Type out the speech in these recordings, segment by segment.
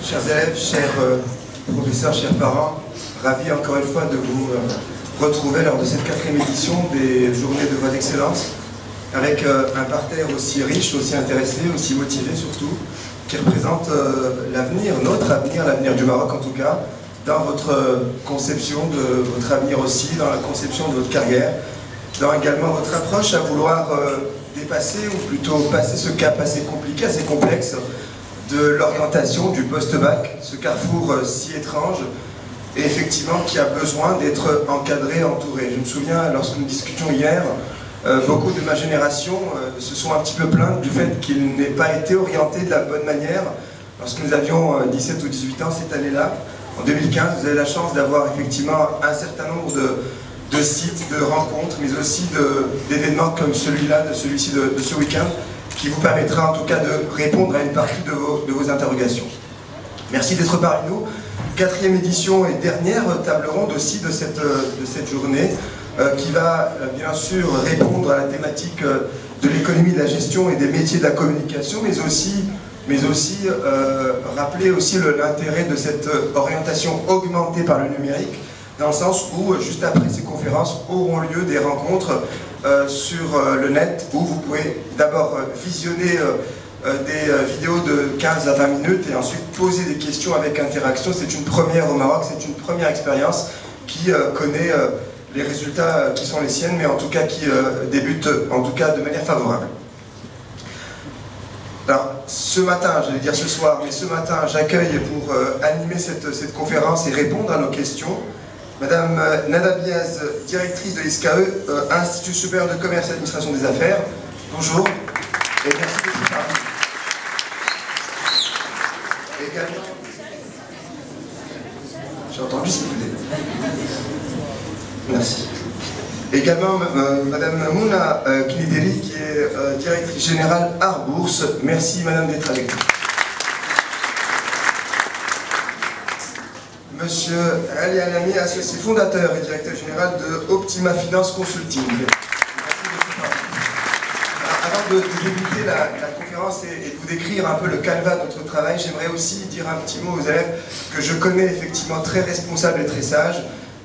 Chers élèves, chers professeurs, chers parents, ravi encore une fois de vous retrouver lors de cette 4e édition des Journées de Voix d'Excellence, avec un parterre aussi riche, aussi intéressé, aussi motivé surtout, qui représente l'avenir, notre avenir, l'avenir du Maroc en tout cas, dans votre conception de votre avenir aussi, dans la conception de votre carrière, dans également votre approche à vouloir dépasser, ou plutôt passer ce cap assez compliqué, assez complexe, de l'orientation du post-bac, ce carrefour si étrange, et effectivement qui a besoin d'être encadré, entouré. Je me souviens, lorsque nous discutions hier, beaucoup de ma génération se sont un petit peu plaintes du fait qu'il n'ait pas été orienté de la bonne manière. Lorsque nous avions 17 ou 18 ans cette année-là, en 2015, vous avez la chance d'avoir effectivement un certain nombre de sites, de rencontres, mais aussi d'événements comme celui-là, celui-ci de ce week-end, qui vous permettra en tout cas de répondre à une partie de vos interrogations. Merci d'être parmi nous. 4e édition et dernière table ronde aussi de cette journée, qui va bien sûr répondre à la thématique de l'économie, de la gestion et des métiers de la communication, mais aussi rappeler aussi l'intérêt de cette orientation augmentée par le numérique, dans le sens où, juste après ces conférences, auront lieu des rencontres sur le net, où vous pouvez d'abord visionner des vidéos de 15 à 20 minutes et ensuite poser des questions avec interaction. C'est une première au Maroc, c'est une première expérience qui connaît les résultats qui sont les siennes, mais en tout cas qui débute en tout cas de manière favorable. Alors, ce matin, j'allais dire ce soir, mais ce matin, j'accueille pour animer cette conférence et répondre à nos questions Madame Nada Biaz, directrice de l'ISCAE, Institut supérieur de commerce et administration des affaires. Bonjour et merci d'être parmi nous. Également, j'ai entendu s'il vous plaît. Merci. Également, Madame Mouna Kinideri, qui est directrice générale Art Bourse. Merci Madame d'être avec nous. Monsieur Ali Alami, associé fondateur et directeur général de Optima Finance Consulting. Avant de débuter la conférence et de vous décrire un peu le calva de notre travail, j'aimerais aussi dire un petit mot aux élèves que je connais effectivement très responsables et très sages,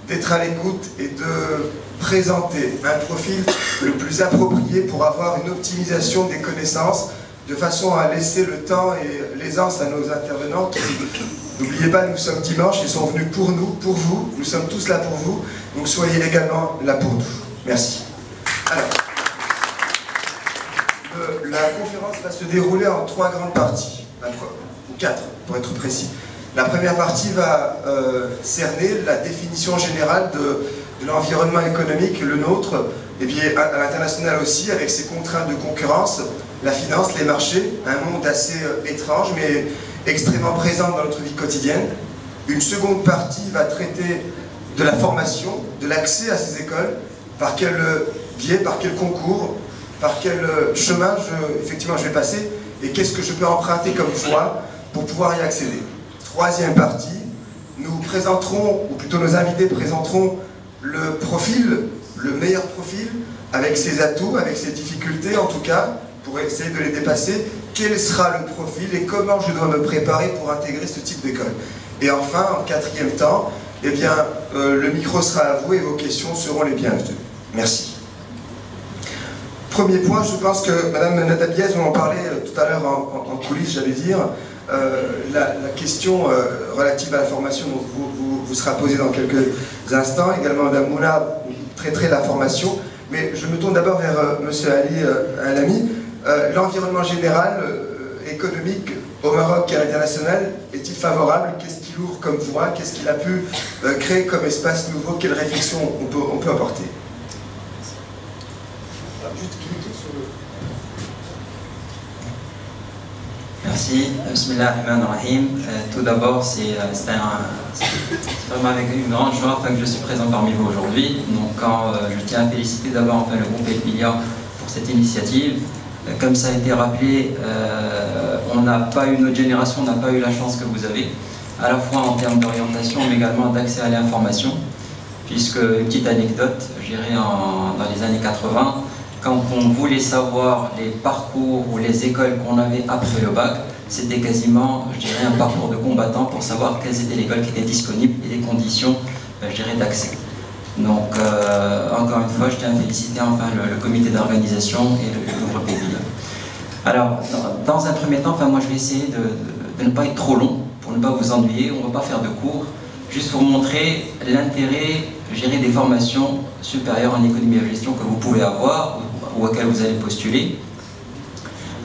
d'être à l'écoute et de présenter un profil le plus approprié pour avoir une optimisation des connaissances, de façon à laisser le temps et l'aisance à nos intervenants qui, n'oubliez pas, nous sommes dimanche, ils sont venus pour nous, pour vous, nous sommes tous là pour vous, donc soyez également là pour nous. Merci. Alors, la conférence va se dérouler en 3 grandes parties, ou 4 pour être précis. La première partie va cerner la définition générale de l'environnement économique, le nôtre, et bien à l'international aussi, avec ses contraintes de concurrence, la finance, les marchés, un monde assez étrange, mais extrêmement présent dans notre vie quotidienne. Une seconde partie va traiter de la formation, de l'accès à ces écoles, par quel biais, par quel concours, par quel chemin effectivement je vais passer, et qu'est-ce que je peux emprunter comme voie pour pouvoir y accéder. Troisième partie, nous présenterons, ou plutôt nos invités présenteront le profil, le meilleur profil, avec ses atouts, avec ses difficultés en tout cas, pour essayer de les dépasser. Quel sera le profil et comment je dois me préparer pour intégrer ce type d'école. Et enfin, en 4e temps, eh bien, le micro sera à vous et vos questions seront les bienvenues. Merci. Premier point, je pense que Madame Nada Biaz, on en parlait tout à l'heure en coulisses, j'allais dire, la question relative à la formation vous sera posée dans quelques instants. Également, Madame Mouna traiterait la formation. Mais je me tourne d'abord vers Monsieur Ali Alami. L'environnement général économique au Maroc et à l'international est-il favorable? Qu'est-ce qu'il ouvre comme voie? Qu'est-ce qu'il a pu créer comme espace nouveau? Quelle réflexion on peut apporter? Merci. Bismillahirrahmanirrahim. Tout d'abord, c'est vraiment avec une grande joie que je suis présent parmi vous aujourd'hui. Donc, je tiens à féliciter d'abord le groupe Equilia pour cette initiative. Comme ça a été rappelé, notre génération n'a pas eu la chance que vous avez, à la fois en termes d'orientation, mais également d'accès à l'information, puisque, petite anecdote, je dirais dans les années 80, quand on voulait savoir les parcours ou les écoles qu'on avait après le bac, c'était quasiment, je dirais, un parcours de combattant pour savoir quelles étaient les écoles qui étaient disponibles et les conditions, je dirais, d'accès. Donc, encore une fois, je tiens à féliciter enfin le comité d'organisation et le groupe Ébile. Alors, dans un premier temps, moi je vais essayer de ne pas être trop long, pour ne pas vous ennuyer, on ne va pas faire de cours, juste pour montrer l'intérêt, je dirais, des formations supérieures en économie et gestion que vous pouvez avoir ou auxquelles vous allez postuler.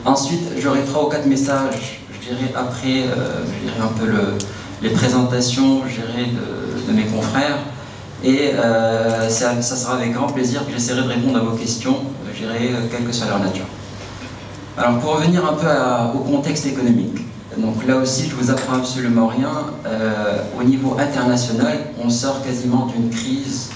Ensuite, j'aurai 3 ou 4 messages, je dirais, après je dirais un peu les présentations, je dirais, de mes confrères. Et ça sera avec grand plaisir que j'essaierai de répondre à vos questions, je dirais, quelle que soit leur nature. Alors, pour revenir un peu au contexte économique, donc là aussi, je vous apprends absolument rien. Au niveau international, on sort quasiment d'une crise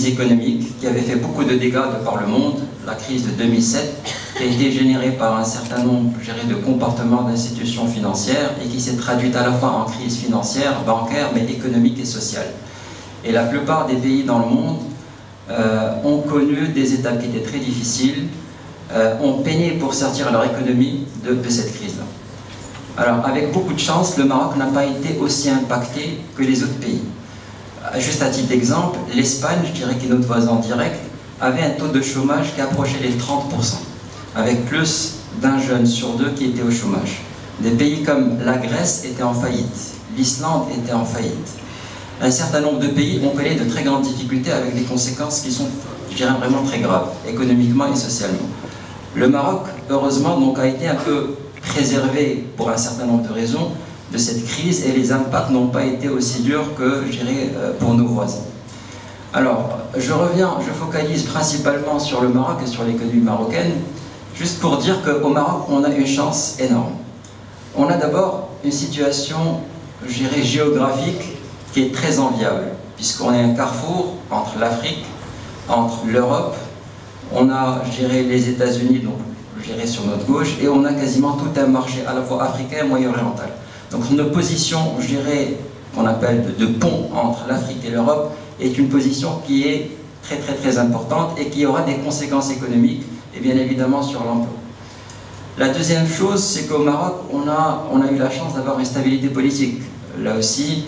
économique qui avait fait beaucoup de dégâts de par le monde, la crise de 2007, qui a été générée par un certain nombre, je dirais, de comportements d'institutions financières et qui s'est traduite à la fois en crise financière, bancaire, mais économique et sociale. Et la plupart des pays dans le monde ont connu des étapes qui étaient très difficiles, ont peiné pour sortir leur économie de cette crise-là. Alors, avec beaucoup de chance, le Maroc n'a pas été aussi impacté que les autres pays. Juste à titre d'exemple, l'Espagne, je dirais qui est notre voisin direct, avait un taux de chômage qui approchait les 30%, avec plus d'un jeune sur 2 qui était au chômage. Des pays comme la Grèce étaient en faillite, l'Islande était en faillite. Un certain nombre de pays ont connu de très grandes difficultés avec des conséquences qui sont, je dirais, vraiment très graves, économiquement et socialement. Le Maroc, heureusement, donc, a été un peu préservé pour un certain nombre de raisons de cette crise et les impacts n'ont pas été aussi durs que, je dirais, pour nos voisins. Alors, je focalise principalement sur le Maroc et sur l'économie marocaine, juste pour dire qu'au Maroc, on a une chance énorme. On a d'abord une situation, je dirais, géographique qui est très enviable, puisqu'on est un carrefour entre l'Afrique, entre l'Europe, on a, je dirais, les États-Unis, donc je dirais sur notre gauche, et on a quasiment tout un marché à la fois africain et moyen-oriental. Donc notre position, je dirais, qu'on appelle de pont entre l'Afrique et l'Europe, est une position qui est très très très importante et qui aura des conséquences économiques et bien évidemment sur l'emploi. La deuxième chose, c'est qu'au Maroc, on a eu la chance d'avoir une stabilité politique. Là aussi,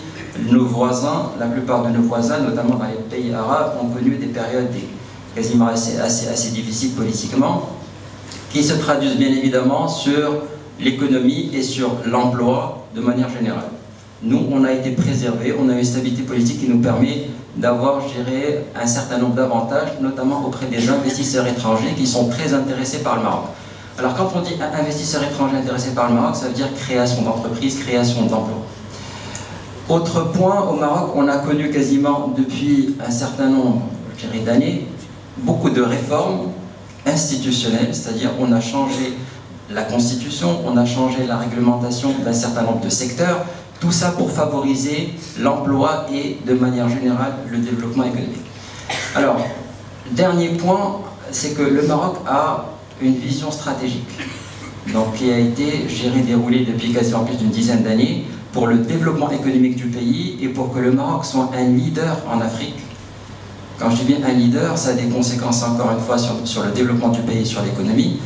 nos voisins, la plupart de nos voisins, notamment dans les pays arabes, ont connu des périodes quasiment assez difficiles politiquement, qui se traduisent bien évidemment sur l'économie et sur l'emploi de manière générale. Nous, on a été préservés, on a une stabilité politique qui nous permet d'avoir, je dirais, un certain nombre d'avantages, notamment auprès des investisseurs étrangers qui sont très intéressés par le Maroc. Alors quand on dit investisseurs étrangers intéressés par le Maroc, ça veut dire création d'entreprises, création d'emplois. Autre point, au Maroc, on a connu quasiment depuis un certain nombre, je dirais, d'années, beaucoup de réformes institutionnelles, c'est-à-dire on a changé la constitution, on a changé la réglementation d'un certain nombre de secteurs, tout ça pour favoriser l'emploi et de manière générale le développement économique. Alors, dernier point, c'est que le Maroc a une vision stratégique, donc qui a été, je dirais, déroulée depuis quasiment plus d'une dizaine d'années pour le développement économique du pays et pour que le Maroc soit un leader en Afrique. Quand je dis bien un leader, ça a des conséquences encore une fois sur le développement du pays, sur l'économie.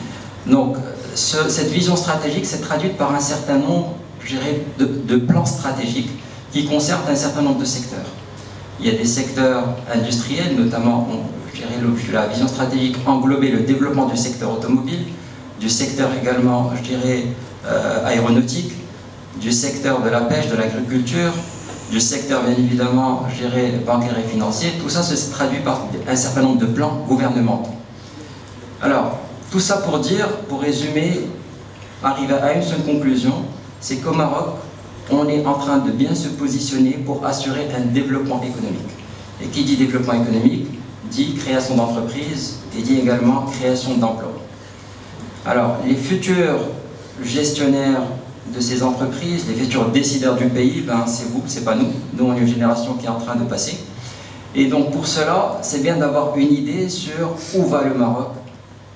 Donc cette vision stratégique s'est traduite par un certain nombre, je dirais, de plans stratégiques qui concernent un certain nombre de secteurs. Il y a des secteurs industriels, notamment, je dirais, la vision stratégique englobait le développement du secteur automobile, du secteur également, je dirais, aéronautique, du secteur de la pêche, de l'agriculture, du secteur bien évidemment, je dirais, bancaire et financier. Tout ça se traduit par un certain nombre de plans gouvernementaux. Alors, tout ça pour dire, pour résumer, arriver à une seule conclusion, c'est qu'au Maroc, on est en train de bien se positionner pour assurer un développement économique. Et qui dit développement économique, dit création d'entreprises et dit également création d'emplois. Alors, les futurs gestionnaires de ces entreprises, les futurs décideurs du pays, ben c'est vous, c'est pas nous. Nous, on est une génération qui est en train de passer. Et donc pour cela, c'est bien d'avoir une idée sur où va le Maroc,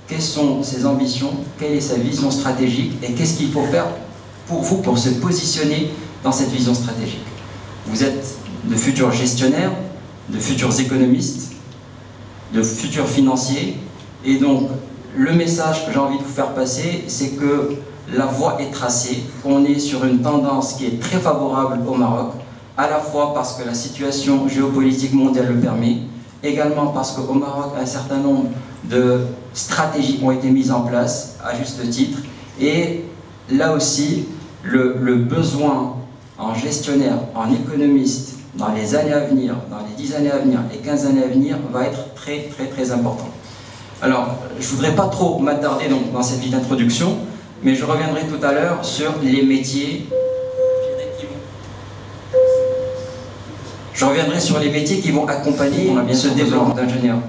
quelles sont ses ambitions, quelle est sa vision stratégique et qu'est-ce qu'il faut faire pour vous pour se positionner dans cette vision stratégique. Vous êtes de futurs gestionnaires, de futurs économistes, de futurs financiers et donc le message que j'ai envie de vous faire passer, c'est que la voie est tracée, on est sur une tendance qui est très favorable au Maroc, à la fois parce que la situation géopolitique mondiale le permet, également parce qu'au Maroc, un certain nombre de stratégies ont été mises en place, à juste titre, et là aussi, le besoin en gestionnaire, en économiste, dans les années à venir, dans les 10 années à venir, les 15 années à venir, va être très très très important. Alors, je ne voudrais pas trop m'attarder dans cette petite introduction, mais je reviendrai tout à l'heure sur les métiers. Je reviendrai sur les métiers qui vont accompagner ce développement d'ingénieurs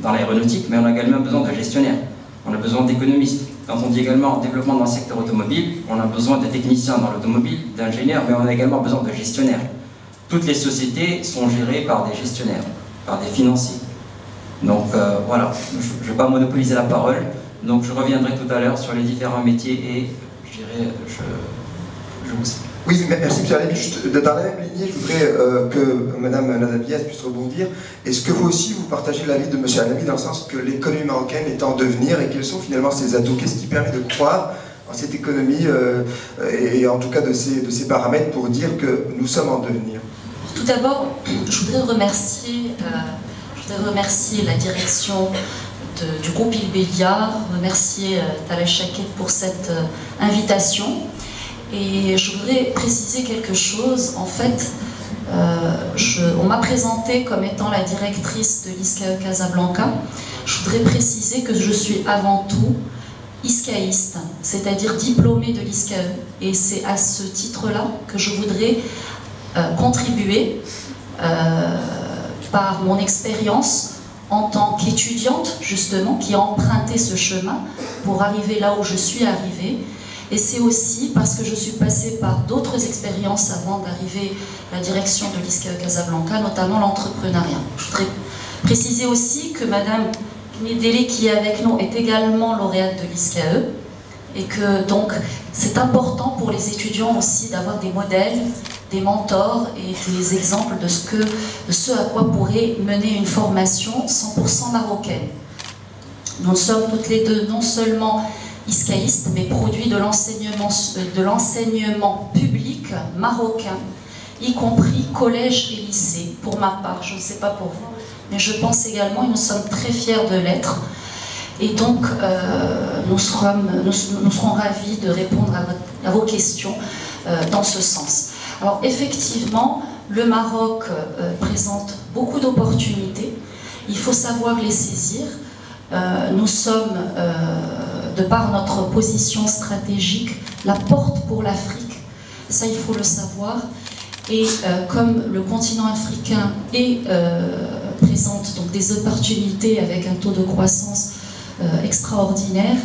dans l'aéronautique, mais on a également besoin de gestionnaires, on a besoin d'économistes. Quand on dit également développement dans le secteur automobile, on a besoin de techniciens dans l'automobile, d'ingénieurs, mais on a également besoin de gestionnaires. Toutes les sociétés sont gérées par des gestionnaires, par des financiers. Donc voilà, je ne vais pas monopoliser la parole, donc je reviendrai tout à l'heure sur les différents métiers et je vous... Oui, merci M. Alemi. Juste dans la même lignée, je voudrais que Mme Nadabias puisse rebondir. Est-ce que vous aussi, vous partagez l'avis de M. Alemi dans le sens que l'économie marocaine est en devenir et quels sont finalement ses atouts? Qu'est-ce qui permet de croire en cette économie et en tout cas de ces paramètres pour dire que nous sommes en devenir? Tout d'abord, je voudrais remercier la direction du groupe Ilbelia, remercier Talal Chaket pour cette invitation. Et je voudrais préciser quelque chose. En fait, on m'a présentée comme étant la directrice de l'ISCAE Casablanca. Je voudrais préciser que je suis avant tout ISCAïste, c'est-à-dire diplômée de l'ISCAE. Et c'est à ce titre-là que je voudrais contribuer par mon expérience en tant qu'étudiante, justement, qui a emprunté ce chemin pour arriver là où je suis arrivée. Et c'est aussi parce que je suis passée par d'autres expériences avant d'arriver à la direction de l'ISCAE Casablanca, notamment l'entrepreneuriat. Je voudrais préciser aussi que Madame Knedele, qui est avec nous, est également lauréate de l'ISCAE et que donc c'est important pour les étudiants aussi d'avoir des modèles, des mentors et des exemples de ce à quoi pourrait mener une formation 100% marocaine. Nous sommes toutes les deux non seulement iscaïstes, mais produits de l'enseignement public marocain, y compris collège et lycée, pour ma part, je ne sais pas pour vous, mais je pense également, et nous sommes très fiers de l'être, et donc nous serons ravis de répondre à vos questions dans ce sens. Alors effectivement, le Maroc présente beaucoup d'opportunités, il faut savoir les saisir. Nous sommes, de par notre position stratégique, la porte pour l'Afrique, ça il faut le savoir, et comme le continent africain présente donc des opportunités avec un taux de croissance extraordinaire,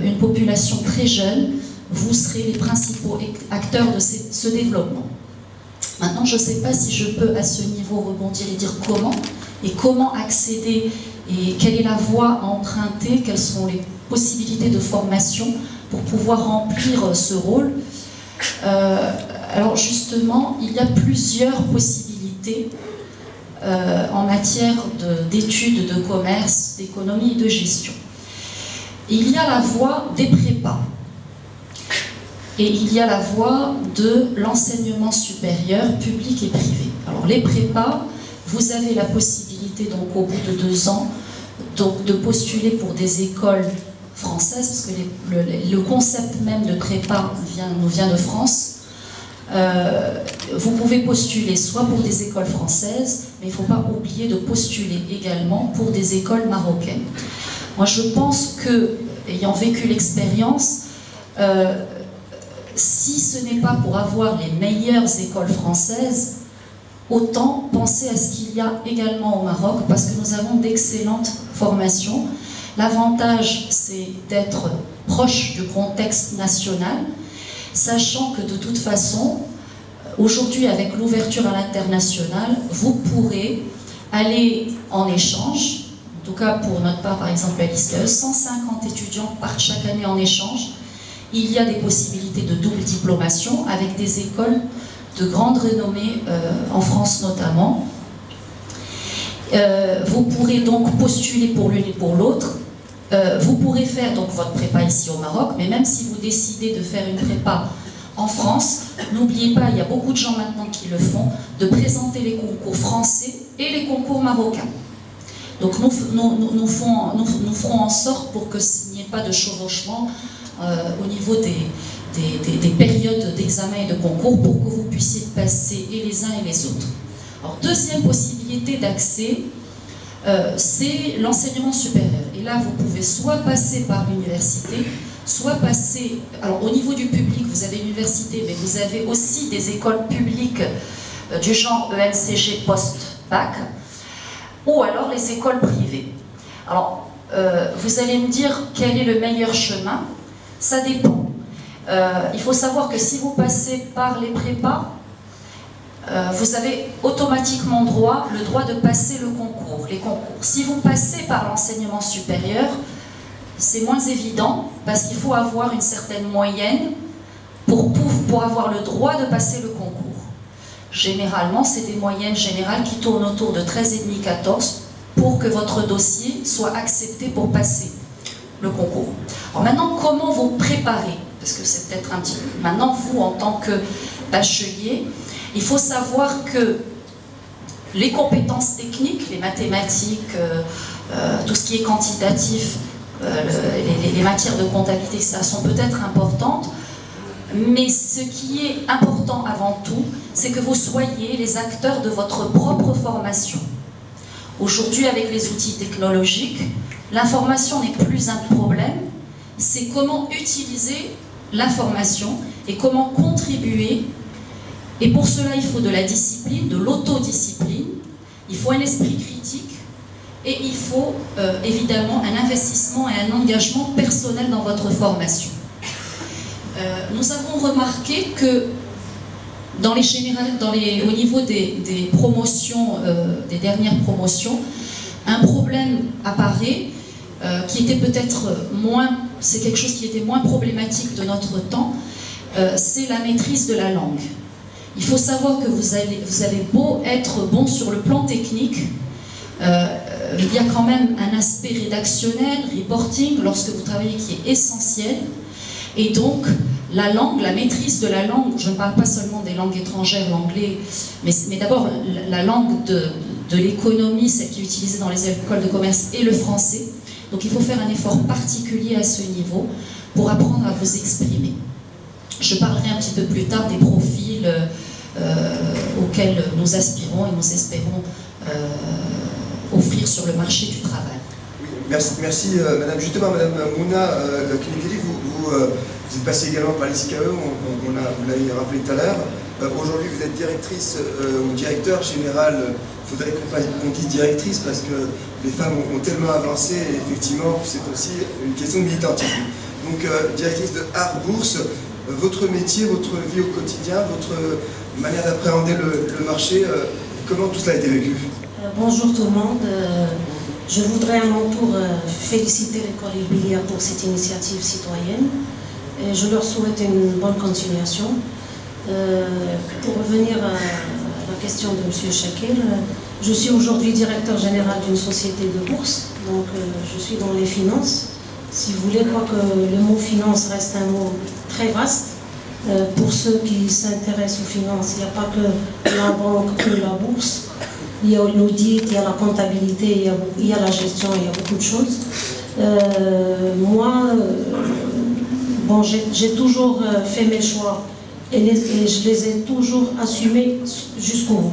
une population très jeune, vous serez les principaux acteurs de ce développement. Maintenant, je ne sais pas si je peux à ce niveau rebondir et dire comment accéder et quelle est la voie à emprunter, quelles sont les possibilités de formation pour pouvoir remplir ce rôle. Alors justement, il y a plusieurs possibilités en matière d'études de commerce, d'économie et de gestion. Il y a la voie des prépas et il y a la voie de l'enseignement supérieur public et privé. Alors les prépas, vous avez la possibilité donc au bout de 2 ans donc, de postuler pour des écoles françaises, parce que le concept même de prépa nous vient de France. Vous pouvez postuler soit pour des écoles françaises, mais il ne faut pas oublier de postuler également pour des écoles marocaines. Moi je pense que, ayant vécu l'expérience, si ce n'est pas pour avoir les meilleures écoles françaises, autant penser à ce qu'il y a également au Maroc, parce que nous avons d'excellentes formations. L'avantage, c'est d'être proche du contexte national, sachant que de toute façon, aujourd'hui, avec l'ouverture à l'international, vous pourrez aller en échange, en tout cas pour notre part, par exemple à l'ISCAE, 150 étudiants partent chaque année en échange. Il y a des possibilités de double diplomation avec des écoles de grande renommée en France notamment. Vous pourrez donc postuler pour l'une et pour l'autre. Vous pourrez faire donc votre prépa ici au Maroc, mais même si vous décidez de faire une prépa en France, n'oubliez pas, il y a beaucoup de gens maintenant qui le font, de présenter les concours français et les concours marocains. Donc nous ferons en sorte pour qu'il n'y ait pas de chevauchement au niveau des périodes d'examen et de concours pour que vous puissiez passer et les uns et les autres. Alors, deuxième possibilité d'accès, c'est l'enseignement supérieur. Et là, vous pouvez soit passer par l'université, soit passer... Alors, au niveau du public, vous avez l'université, mais vous avez aussi des écoles publiques du genre ENCG post-bac, ou alors les écoles privées. Alors, vous allez me dire quel est le meilleur chemin. Ça dépend. Il faut savoir que si vous passez par les prépas, vous avez automatiquement le droit de passer les concours. Si vous passez par l'enseignement supérieur, c'est moins évident parce qu'il faut avoir une certaine moyenne pour avoir le droit de passer le concours. Généralement, c'est des moyennes générales qui tournent autour de 13,5-14 pour que votre dossier soit accepté pour passer le concours. Alors maintenant, comment vous préparer? Parce que c'est peut-être un petit peu... Maintenant, vous, en tant que bachelier, il faut savoir que les compétences techniques, les mathématiques, tout ce qui est quantitatif, les matières de comptabilité, ça sont peut-être importantes, mais ce qui est important avant tout, c'est que vous soyez les acteurs de votre propre formation. Aujourd'hui, avec les outils technologiques, l'information n'est plus un problème, c'est comment utiliser l'information et comment contribuer. Et pour cela, il faut de la discipline, de l'autodiscipline, il faut un esprit critique et il faut évidemment un investissement et un engagement personnel dans votre formation. Nous avons remarqué que au niveau des promotions, des dernières promotions, un problème apparaît qui était peut-être c'est quelque chose qui était moins problématique de notre temps, c'est la maîtrise de la langue. Il faut savoir que vous avez beau être bon sur le plan technique, il y a quand même un aspect rédactionnel, reporting, lorsque vous travaillez, qui est essentiel. Et donc, la langue, la maîtrise de la langue, je ne parle pas seulement des langues étrangères, l'anglais, mais d'abord la langue de l'économie, celle qui est utilisée dans les écoles de commerce, et le français. Donc il faut faire un effort particulier à ce niveau pour apprendre à vous exprimer. Je parlerai un petit peu plus tard des profils auxquels nous aspirons et nous espérons offrir sur le marché du travail. Oui, merci Madame. Justement, Madame Mouna Kennedy, vous êtes passée également par l'ISCAE, vous l'avez rappelé tout à l'heure. Aujourd'hui, vous êtes directrice ou directeur général. Il faudrait qu'on dise directrice parce que les femmes ont tellement avancé et effectivement, c'est aussi une question de militantisme. Donc, directrice de Art Bourse, votre métier, votre vie au quotidien, votre manière d'appréhender le marché, comment tout cela a été vécu? Bonjour tout le monde. Je voudrais à mon tour féliciter l'école Ilbilia pour cette initiative citoyenne et je leur souhaite une bonne continuation. Pour revenir à la question de M. Chakir, je suis aujourd'hui directeur général d'une société de bourse, donc je suis dans les finances. Si vous voulez, quoique le mot finance reste un mot très vaste, pour ceux qui s'intéressent aux finances, il n'y a pas que la banque ou la bourse, il y a l'audit, il y a la comptabilité, il y a la gestion, il y a beaucoup de choses. Moi, bon, j'ai toujours fait mes choix et je les ai toujours assumés jusqu'au bout.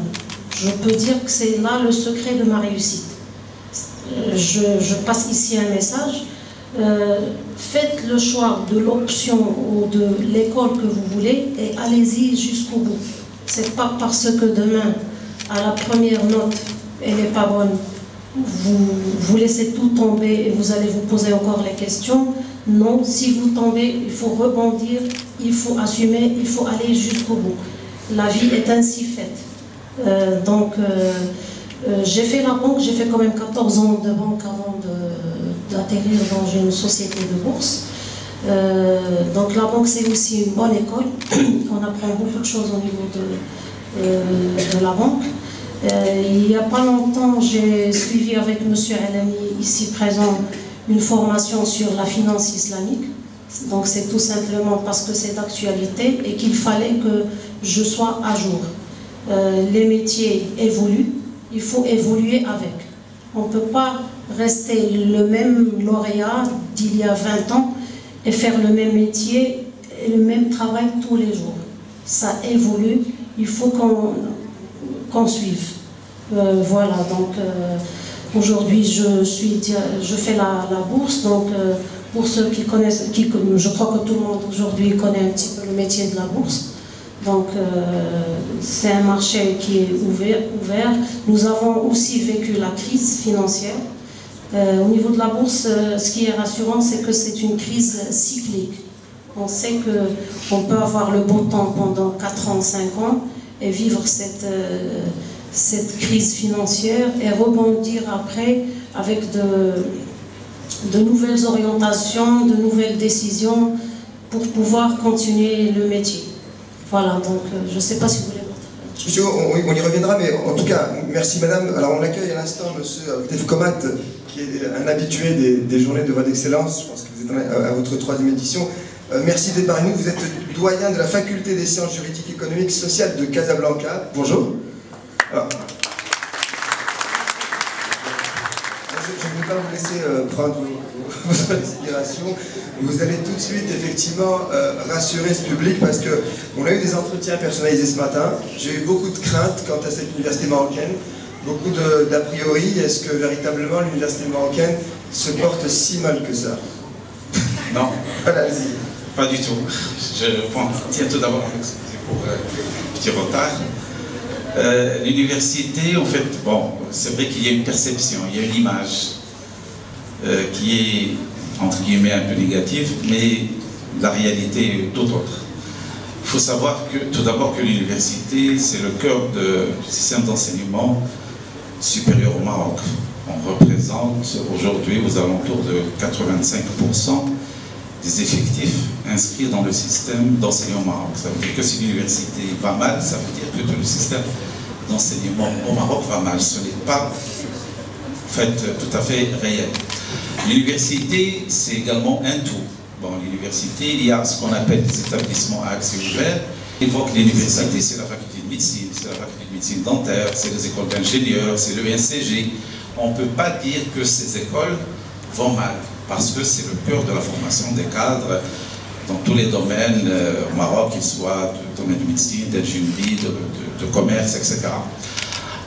Je peux dire que c'est là le secret de ma réussite. Je passe ici un message. Faites le choix de l'option ou de l'école que vous voulez et allez-y jusqu'au bout. C'est pas parce que demain, à la première note, elle n'est pas bonne, vous laissez tout tomber et vous allez vous poser encore les questions. Non, si vous tombez, il faut rebondir, il faut assumer, il faut aller jusqu'au bout. La vie est ainsi faite. J'ai fait la banque, j'ai fait quand même 14 ans de banque avant d'atterrir dans une société de bourse. Donc la banque, c'est aussi une bonne école. On apprend beaucoup de choses au niveau de la banque. Il n'y a pas longtemps, j'ai suivi avec M. Alami, ici présent, une formation sur la finance islamique. Donc c'est tout simplement parce que c'est d'actualité et qu'il fallait que je sois à jour. Les métiers évoluent, il faut évoluer avec. On ne peut pas rester le même lauréat d'il y a 20 ans et faire le même métier et le même travail tous les jours. Ça évolue, il faut qu'on suive. Voilà, donc aujourd'hui je fais la bourse, donc pour ceux qui connaissent, je crois que tout le monde aujourd'hui connaît un petit peu le métier de la bourse. Donc c'est un marché qui est ouvert. Nous avons aussi vécu la crise financière. Au niveau de la bourse, ce qui est rassurant, c'est que c'est une crise cyclique. On sait qu'on peut avoir le beau temps pendant 4 ans, 5 ans et vivre cette crise financière et rebondir après avec de nouvelles orientations, de nouvelles décisions pour pouvoir continuer le métier. Voilà, donc je ne sais pas si vous voulez... Monsieur, on y reviendra, mais en tout cas, merci madame. Alors on accueille à l'instant monsieur Dave Komat, qui est un habitué des journées de voie d'excellence. Je pense que vous êtes à votre 3e édition. Merci d'être parmi nous. Vous êtes doyen de la faculté des sciences juridiques, économiques, sociales de Casablanca. Bonjour. Alors, je ne vais pas vous laisser prendre votre inspiration. Vous allez tout de suite effectivement rassurer ce public parce qu'on a eu des entretiens personnalisés ce matin. J'ai eu beaucoup de craintes quant à cette université marocaine, beaucoup d'a priori. Est-ce que véritablement l'université marocaine se porte si mal que ça? Non. Voilà, allez-y. Pas du tout. Je tiens tout d'abord à m'excuser pour le petit retard. L'université, en fait, bon, c'est vrai qu'il y a une perception, il y a une image qui est, entre guillemets, un peu négative, mais la réalité est tout autre. Il faut savoir que, tout d'abord, que l'université, c'est le cœur du système d'enseignement supérieur au Maroc. On représente aujourd'hui aux alentours de 85% des effectifs inscrits dans le système d'enseignement au Maroc. Ça veut dire que si l'université va mal, ça veut dire que tout le système d'enseignement au Maroc va mal. Ce n'est pas en fait tout à fait réel. L'université, c'est également un tout. Dans l'université, il y a ce qu'on appelle des établissements à accès ouvert. On évoque l'université, c'est la faculté de médecine, c'est la faculté de médecine dentaire, c'est les écoles d'ingénieurs, c'est le NCG. On ne peut pas dire que ces écoles vont mal, parce que c'est le cœur de la formation des cadres dans tous les domaines au Maroc, qu'ils soient du domaine de médecine, d'ingénierie, de commerce, etc.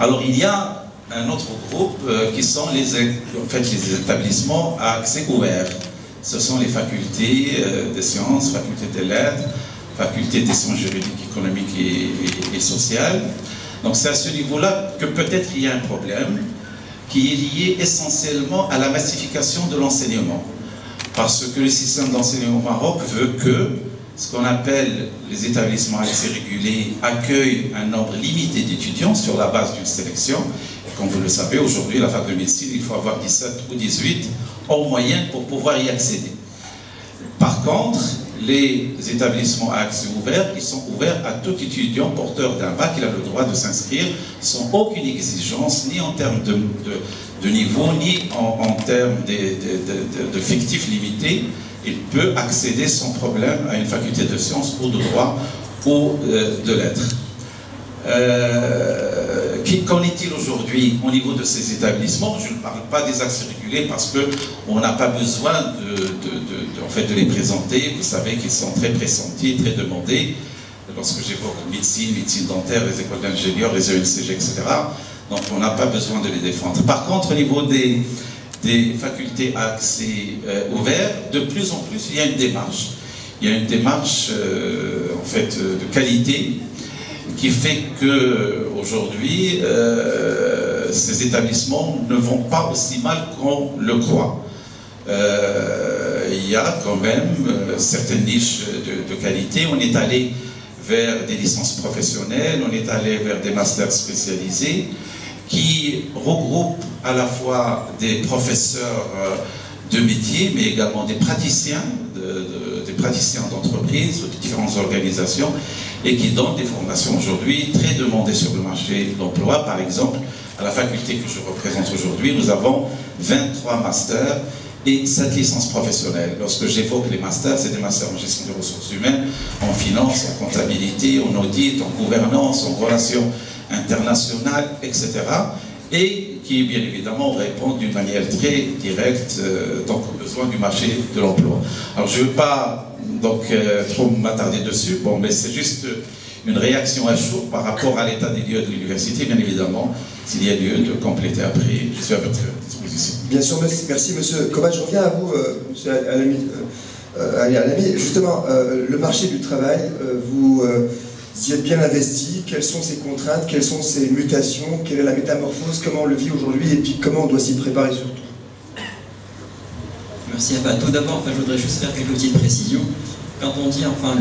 Alors il y a un autre groupe qui sont les établissements à accès ouvert. Ce sont les facultés des sciences, facultés des lettres, facultés des sciences juridiques, économiques et sociales. Donc c'est à ce niveau-là que peut-être il y a un problème qui est lié essentiellement à la massification de l'enseignement. Parce que le système d'enseignement au Maroc veut que ce qu'on appelle les établissements à accès régulé accueillent un nombre limité d'étudiants sur la base d'une sélection. Et comme vous le savez, aujourd'hui, la fac de médecine, il faut avoir 17 ou 18 en moyenne pour pouvoir y accéder. Par contre, les établissements à accès ouvert, ils sont ouverts à tout étudiant porteur d'un bac, il a le droit de s'inscrire sans aucune exigence, ni en termes de niveau, ni en termes de fictifs limités. Il peut accéder sans problème à une faculté de sciences ou de droit ou de lettres. Qu'en est-il aujourd'hui au niveau de ces établissements? Je ne parle pas des accès régulés parce qu'on n'a pas besoin de les présenter. Vous savez qu'ils sont très pressentis, très demandés. Lorsque j'évoque médecine, médecine dentaire, les écoles d'ingénieurs, les ENCG, etc. Donc on n'a pas besoin de les défendre. Par contre, au niveau des facultés à accès ouvert, de plus en plus, il y a une démarche. Il y a une démarche en fait, de qualité qui fait qu'aujourd'hui, ces établissements ne vont pas aussi mal qu'on le croit. Il y a quand même certaines niches de qualité. On est allé vers des licences professionnelles, on est allé vers des masters spécialisés qui regroupent à la fois des professeurs de métier, mais également des praticiens d'entreprise, de différentes organisations, et qui donnent des formations aujourd'hui très demandées sur le marché de l'emploi. Par exemple, à la faculté que je représente aujourd'hui, nous avons 23 masters et cette licence professionnelle. Lorsque j'évoque les masters, c'est des masters en gestion des ressources humaines, en finance, en comptabilité, en audit, en gouvernance, en relations internationales, etc. Et qui, bien évidemment, répondent d'une manière très directe donc, aux besoins du marché de l'emploi. Alors, je ne veux pas donc, trop m'attarder dessus, bon, mais c'est juste une réaction à chaud par rapport à l'état des lieux de l'université, bien évidemment, s'il y a lieu de compléter après, je suis à votre disposition. Bien sûr, merci Monsieur Kovac. Je reviens à vous, Monsieur Alami. Justement, le marché du travail, vous y êtes bien investi. Quelles sont ses contraintes, quelles sont ses mutations, quelle est la métamorphose, comment on le vit aujourd'hui et puis comment on doit s'y préparer surtout? Merci. Enfin, tout d'abord, je voudrais juste faire quelques petites précisions. Quand on dit enfin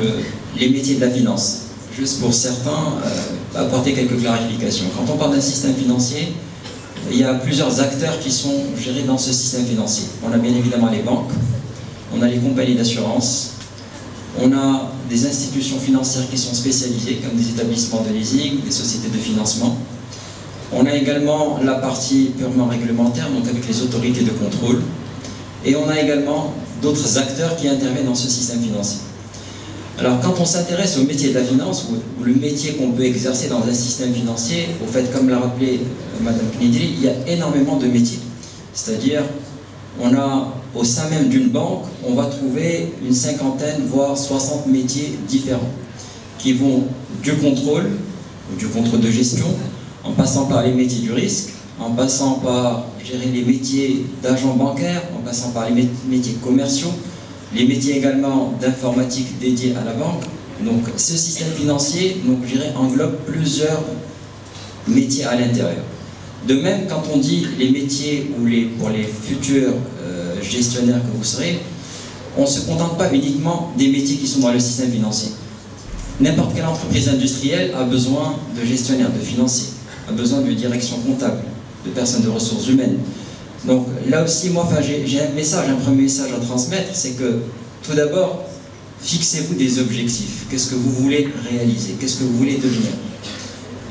les métiers de la finance, juste pour certains, apporter quelques clarifications. Quand on parle d'un système financier, il y a plusieurs acteurs qui sont gérés dans ce système financier. On a bien évidemment les banques, on a les compagnies d'assurance, on a des institutions financières qui sont spécialisées, comme des établissements de leasing, des sociétés de financement. On a également la partie purement réglementaire, donc avec les autorités de contrôle. Et on a également d'autres acteurs qui interviennent dans ce système financier. Alors, quand on s'intéresse au métier de la finance, ou le métier qu'on peut exercer dans un système financier, au fait, comme l'a rappelé Madame Knidri, il y a énormément de métiers. C'est-à-dire, on a, au sein même d'une banque, on va trouver une cinquantaine, voire 60 métiers différents, qui vont du contrôle, ou du contrôle de gestion, en passant par les métiers du risque, en passant par gérer les métiers d'agents bancaires, en passant par les métiers commerciaux, les métiers également d'informatique dédiés à la banque. Donc ce système financier, donc, je dirais, englobe plusieurs métiers à l'intérieur. De même, quand on dit les métiers ou pour les futurs gestionnaires que vous serez, on ne se contente pas uniquement des métiers qui sont dans le système financier. N'importe quelle entreprise industrielle a besoin de gestionnaires, de financiers, a besoin de direction comptable, de personnes de ressources humaines. Donc là aussi, moi, j'ai un premier message à transmettre, c'est que tout d'abord, fixez-vous des objectifs. Qu'est-ce que vous voulez réaliser? Qu'est-ce que vous voulez devenir?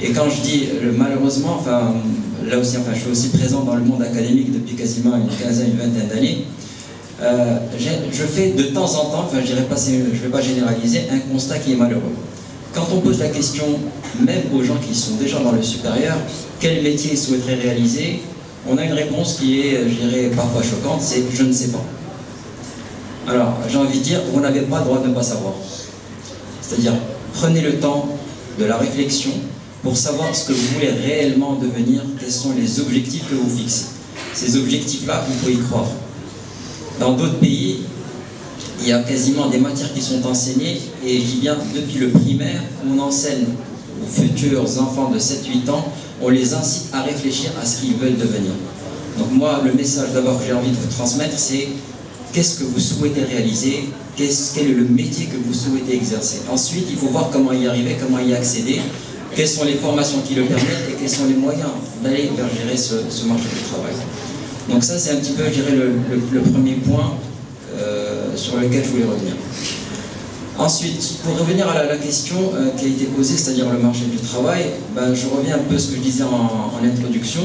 Et quand je dis malheureusement, là aussi, je suis aussi présent dans le monde académique depuis quasiment une quinzaine, une vingtaine d'années. Je fais de temps en temps, je ne vais pas généraliser, un constat qui est malheureux. Quand on pose la question, même aux gens qui sont déjà dans le supérieur, quel métier ils souhaiteraient réaliser, on a une réponse qui est, je dirais, parfois choquante, c'est « je ne sais pas ». Alors, j'ai envie de dire, vous n'avez pas le droit de ne pas savoir. C'est-à-dire, prenez le temps de la réflexion pour savoir ce que vous voulez réellement devenir, quels sont les objectifs que vous fixez. Ces objectifs-là, il faut y croire. Dans d'autres pays, il y a quasiment des matières qui sont enseignées, et je dis bien depuis le primaire, on enseigne aux futurs enfants de 7-8 ans, on les incite à réfléchir à ce qu'ils veulent devenir. Donc moi, le message d'abord que j'ai envie de vous transmettre, c'est qu'est-ce que vous souhaitez réaliser, quel est le métier que vous souhaitez exercer. Ensuite, il faut voir comment y arriver, comment y accéder, quelles sont les formations qui le permettent et quels sont les moyens d'aller vers gérer ce marché du travail. Donc ça, c'est un petit peu, je dirais, le premier point sur lequel je voulais revenir. Ensuite, pour revenir à la question qui a été posée, c'est-à-dire le marché du travail, je reviens un peu à ce que je disais en introduction.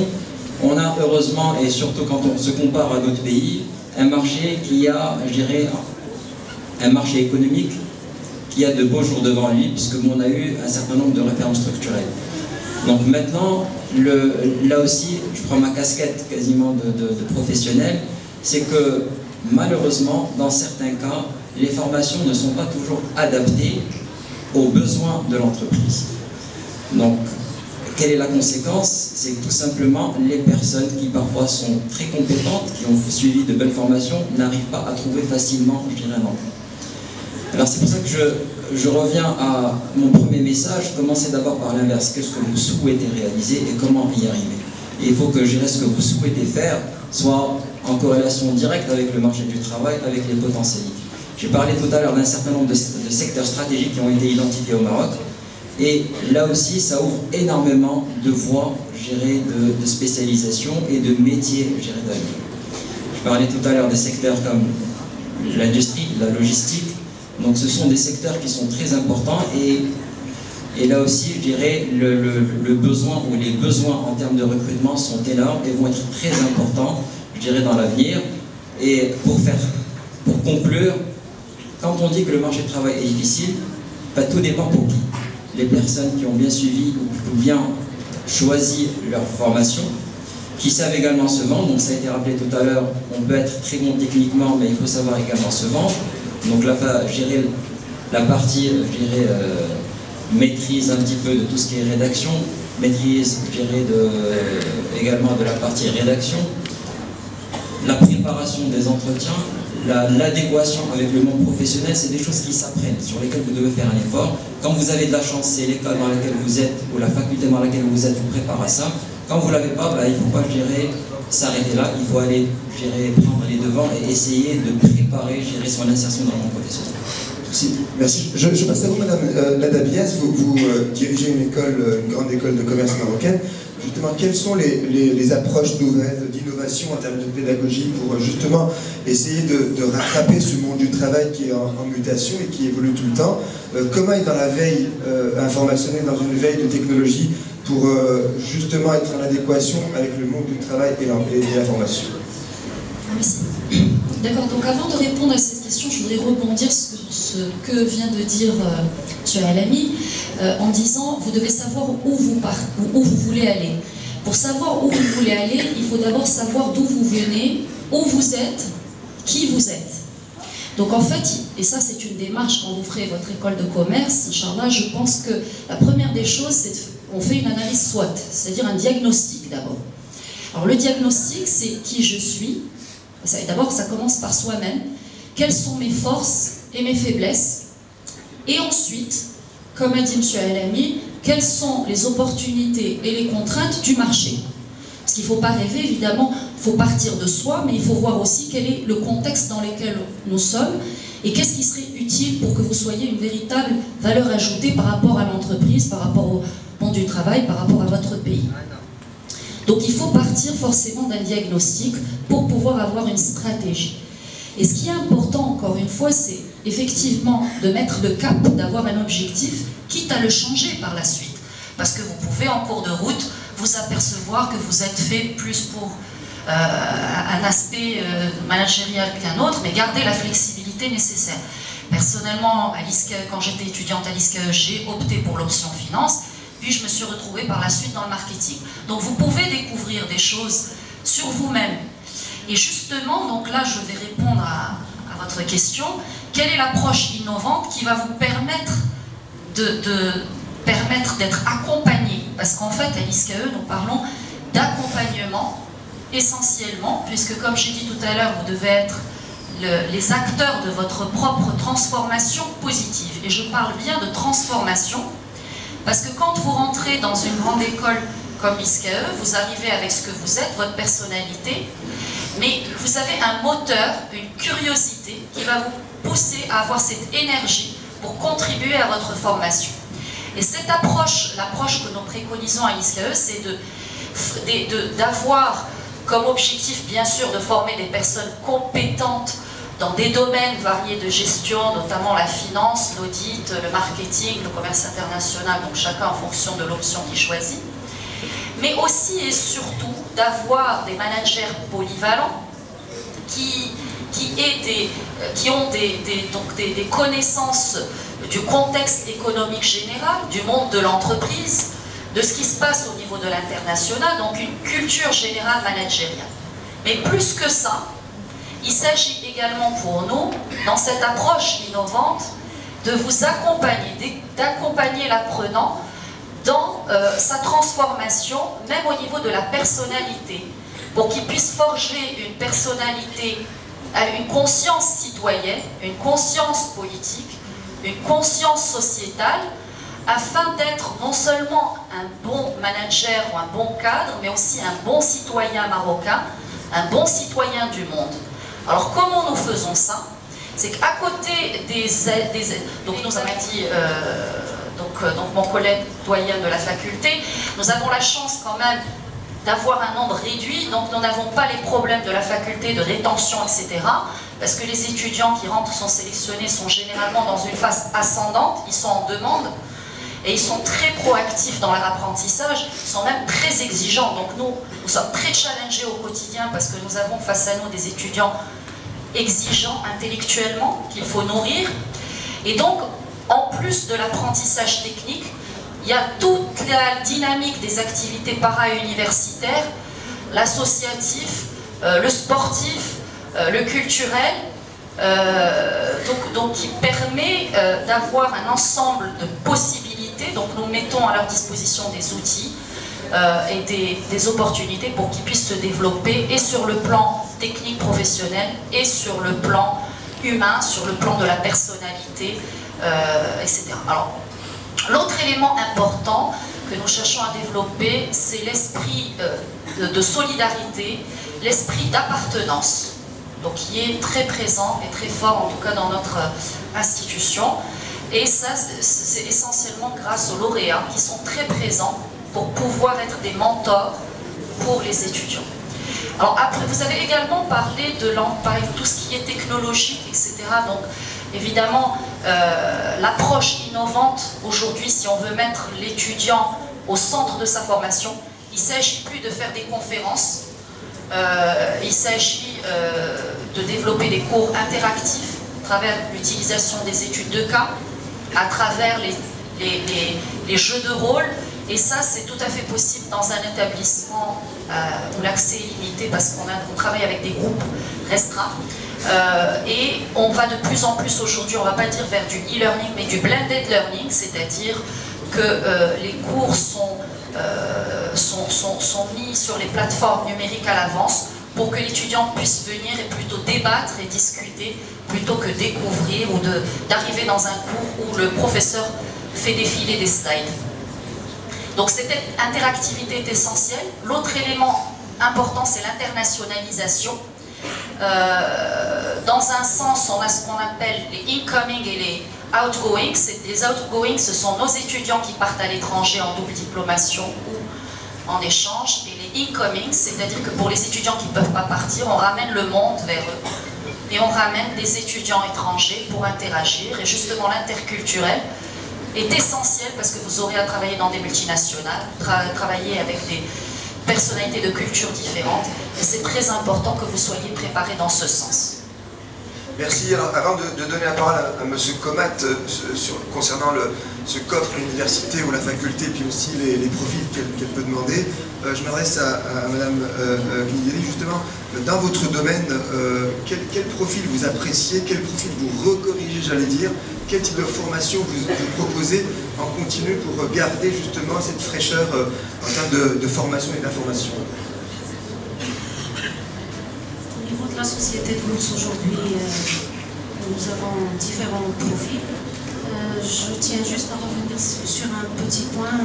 On a heureusement, et surtout quand on se compare à d'autres pays, un marché qui a, je dirais, un marché économique qui a de beaux jours devant lui, puisque on a eu un certain nombre de réformes structurelles. Donc maintenant, là aussi, je prends ma casquette quasiment de professionnel, c'est que malheureusement, dans certains cas, les formations ne sont pas toujours adaptées aux besoins de l'entreprise. Donc, quelle est la conséquence? C'est que tout simplement, les personnes qui parfois sont très compétentes, qui ont suivi de belles formations, n'arrivent pas à trouver facilement, je dirais, un emploi. Alors c'est pour ça que je reviens à mon premier message. Commencez d'abord par l'inverse. Qu'est-ce que vous souhaitez réaliser et comment y arriver? Et il faut que je dirais ce que vous souhaitez faire soit en corrélation directe avec le marché du travail, avec les potentialités. J'ai parlé tout à l'heure d'un certain nombre de secteurs stratégiques qui ont été identifiés au Maroc. Et là aussi, ça ouvre énormément de voies, je dirais, de spécialisation et de métiers, je dirais, d'avenir. Je parlais tout à l'heure des secteurs comme l'industrie, la logistique. Donc ce sont des secteurs qui sont très importants et là aussi, je dirais, le besoin ou les besoins en termes de recrutement sont énormes et vont être très importants, je dirais, dans l'avenir. Et pour conclure, quand on dit que le marché du travail est difficile, tout dépend pour qui. Les personnes qui ont bien suivi ou bien choisi leur formation, qui savent également se vendre. Donc ça a été rappelé tout à l'heure, on peut être très bon techniquement, mais il faut savoir également se vendre. Donc là, gérer la partie, maîtrise un petit peu de tout ce qui est rédaction, maîtrise, également de la partie rédaction, la préparation des entretiens, l'adéquation avec le monde professionnel, c'est des choses qui s'apprennent, sur lesquelles vous devez faire un effort. Quand vous avez de la chance, c'est l'école dans laquelle vous êtes ou la faculté dans laquelle vous êtes vous prépare à ça. Quand vous ne l'avez pas, il ne faut pas s'arrêter là, il faut aller prendre les devants et essayer de préparer, son insertion dans le monde professionnel. Merci. Je passe à vous, Madame Lada Bias. Vous dirigez une grande école de commerce marocaine. Justement, quelles sont les approches nouvelles d'innovation en termes de pédagogie pour justement essayer de rattraper ce monde du travail qui est en mutation et qui évolue tout le temps? Comment être dans la veille informationnelle, dans une veille de technologie pour justement être en adéquation avec le monde du travail et l'information? Merci. D'accord, donc avant de répondre à cette question, je voudrais rebondir sur ce que vient de dire M. Alami, en disant vous devez savoir où vous voulez aller. Pour savoir où vous voulez aller, il faut d'abord savoir d'où vous venez, où vous êtes, qui vous êtes. Donc en fait, et ça c'est une démarche quand vous ferez votre école de commerce, Inch'Allah, je pense que la première des choses, c'est qu'on fait une analyse SWOT, c'est-à-dire un diagnostic d'abord. Alors le diagnostic, c'est qui je suis. D'abord, ça commence par soi-même. Quelles sont mes forces et mes faiblesses? Et ensuite, comme a dit M. Alami, quelles sont les opportunités et les contraintes du marché? Parce qu'il ne faut pas rêver, évidemment, il faut partir de soi, mais il faut voir aussi quel est le contexte dans lequel nous sommes et qu'est-ce qui serait utile pour que vous soyez une véritable valeur ajoutée par rapport à l'entreprise, par rapport au monde du travail, par rapport à votre pays. Donc il faut partir forcément d'un diagnostic pour pouvoir avoir une stratégie. Et ce qui est important, encore une fois, c'est effectivement de mettre le cap, d'avoir un objectif, quitte à le changer par la suite. Parce que vous pouvez, en cours de route, vous apercevoir que vous êtes fait plus pour un aspect managérial qu'un autre, mais garder la flexibilité nécessaire. Personnellement, quand j'étais étudiante à l'ISCAE, j'ai opté pour l'option finance, puis je me suis retrouvée par la suite dans le marketing. Donc vous pouvez découvrir des choses sur vous-même. Et justement, donc là je vais répondre à votre question, quelle est l'approche innovante qui va vous permettre d'être accompagné? Parce qu'en fait, à l'ISCAE, nous parlons d'accompagnement essentiellement, puisque comme j'ai dit tout à l'heure, vous devez être les acteurs de votre propre transformation positive. Et je parle bien de transformation, parce que quand vous rentrez dans une grande école comme l'ISCAE, vous arrivez avec ce que vous êtes, votre personnalité, mais vous avez un moteur, une curiosité qui va vous pousser à avoir cette énergie pour contribuer à votre formation. Et cette approche, l'approche que nous préconisons à l'ISCAE, c'est d'avoir comme objectif, bien sûr, de former des personnes compétentes dans des domaines variés de gestion, notamment la finance, l'audit, le marketing, le commerce international, donc chacun en fonction de l'option qu'il choisit. Mais aussi et surtout d'avoir des managers polyvalents qui ont des connaissances du contexte économique général, du monde de l'entreprise, de ce qui se passe au niveau de l'international, donc une culture générale managériale. Mais plus que ça, il s'agit également pour nous, dans cette approche innovante, de vous accompagner, d'accompagner l'apprenant dans sa transformation, même au niveau de la personnalité, pour qu'il puisse forger une personnalité, une conscience citoyenne, une conscience politique, une conscience sociétale, afin d'être non seulement un bon manager ou un bon cadre, mais aussi un bon citoyen marocain, un bon citoyen du monde. Alors comment nous faisons ça? C'est qu'à côté donc nous avons dit, donc mon collègue doyen de la faculté, nous avons la chance quand même d'avoir un nombre réduit, donc nous n'avons pas les problèmes de la faculté de rétention, etc. Parce que les étudiants qui rentrent sont sélectionnés sont généralement dans une phase ascendante, ils sont en demande, et ils sont très proactifs dans leur apprentissage, ils sont même très exigeants. Donc nous sommes très challengés au quotidien parce que nous avons face à nous des étudiants exigeant intellectuellement, qu'il faut nourrir. Et donc, en plus de l'apprentissage technique, il y a toute la dynamique des activités para-universitaires, l'associatif, le sportif, le culturel, donc qui permet d'avoir un ensemble de possibilités. Donc nous mettons à leur disposition des outils et des opportunités pour qu'ils puissent se développer et sur le plan technique professionnel et sur le plan humain, sur le plan de la personnalité, etc. Alors, l'autre élément important que nous cherchons à développer, c'est l'esprit de solidarité, l'esprit d'appartenance, donc qui est très présent et très fort, en tout cas dans notre institution. Et ça, c'est essentiellement grâce aux lauréats qui sont très présents pour pouvoir être des mentors pour les étudiants. Alors après, vous avez également parlé de tout ce qui est technologique, etc. Donc évidemment, l'approche innovante aujourd'hui, si on veut mettre l'étudiant au centre de sa formation, il ne s'agit plus de faire des conférences, il s'agit de développer des cours interactifs à travers l'utilisation des études de cas, à travers les jeux de rôle. Et ça, c'est tout à fait possible dans un établissement où l'accès est limité parce qu'on travaille avec des groupes restreints. Et on va de plus en plus aujourd'hui, on ne va pas dire vers du e-learning, mais du blended learning, c'est-à-dire que les cours sont mis sur les plateformes numériques à l'avance pour que l'étudiant puisse venir et plutôt débattre et discuter plutôt que découvrir ou d'arriver dans un cours où le professeur fait défiler des slides. Donc cette interactivité est essentielle. L'autre élément important, c'est l'internationalisation. Dans un sens, on a ce qu'on appelle les incoming et les outgoing. Les outgoing, ce sont nos étudiants qui partent à l'étranger en double diplomation ou en échange. Et les incoming, c'est-à-dire que pour les étudiants qui ne peuvent pas partir, on ramène le monde vers eux. Et on ramène des étudiants étrangers pour interagir. Et justement, l'interculturel est essentiel parce que vous aurez à travailler dans des multinationales, travailler avec des personnalités de cultures différentes. Et c'est très important que vous soyez préparés dans ce sens. Merci. Alors, avant de donner la parole à M. Comat concernant ce qu'offre l'université ou la faculté, puis aussi les profils qu'elle peut demander, je m'adresse à Mme Guigeli, justement. Dans votre domaine, quel profil vous appréciez, quel profil vous recorrigez, j'allais dire, quel type de formation vous proposez en continu pour garder justement cette fraîcheur en termes de formation et d'information? Au niveau de la société de bourse aujourd'hui, nous avons différents profils. Je tiens juste à revenir sur un petit point,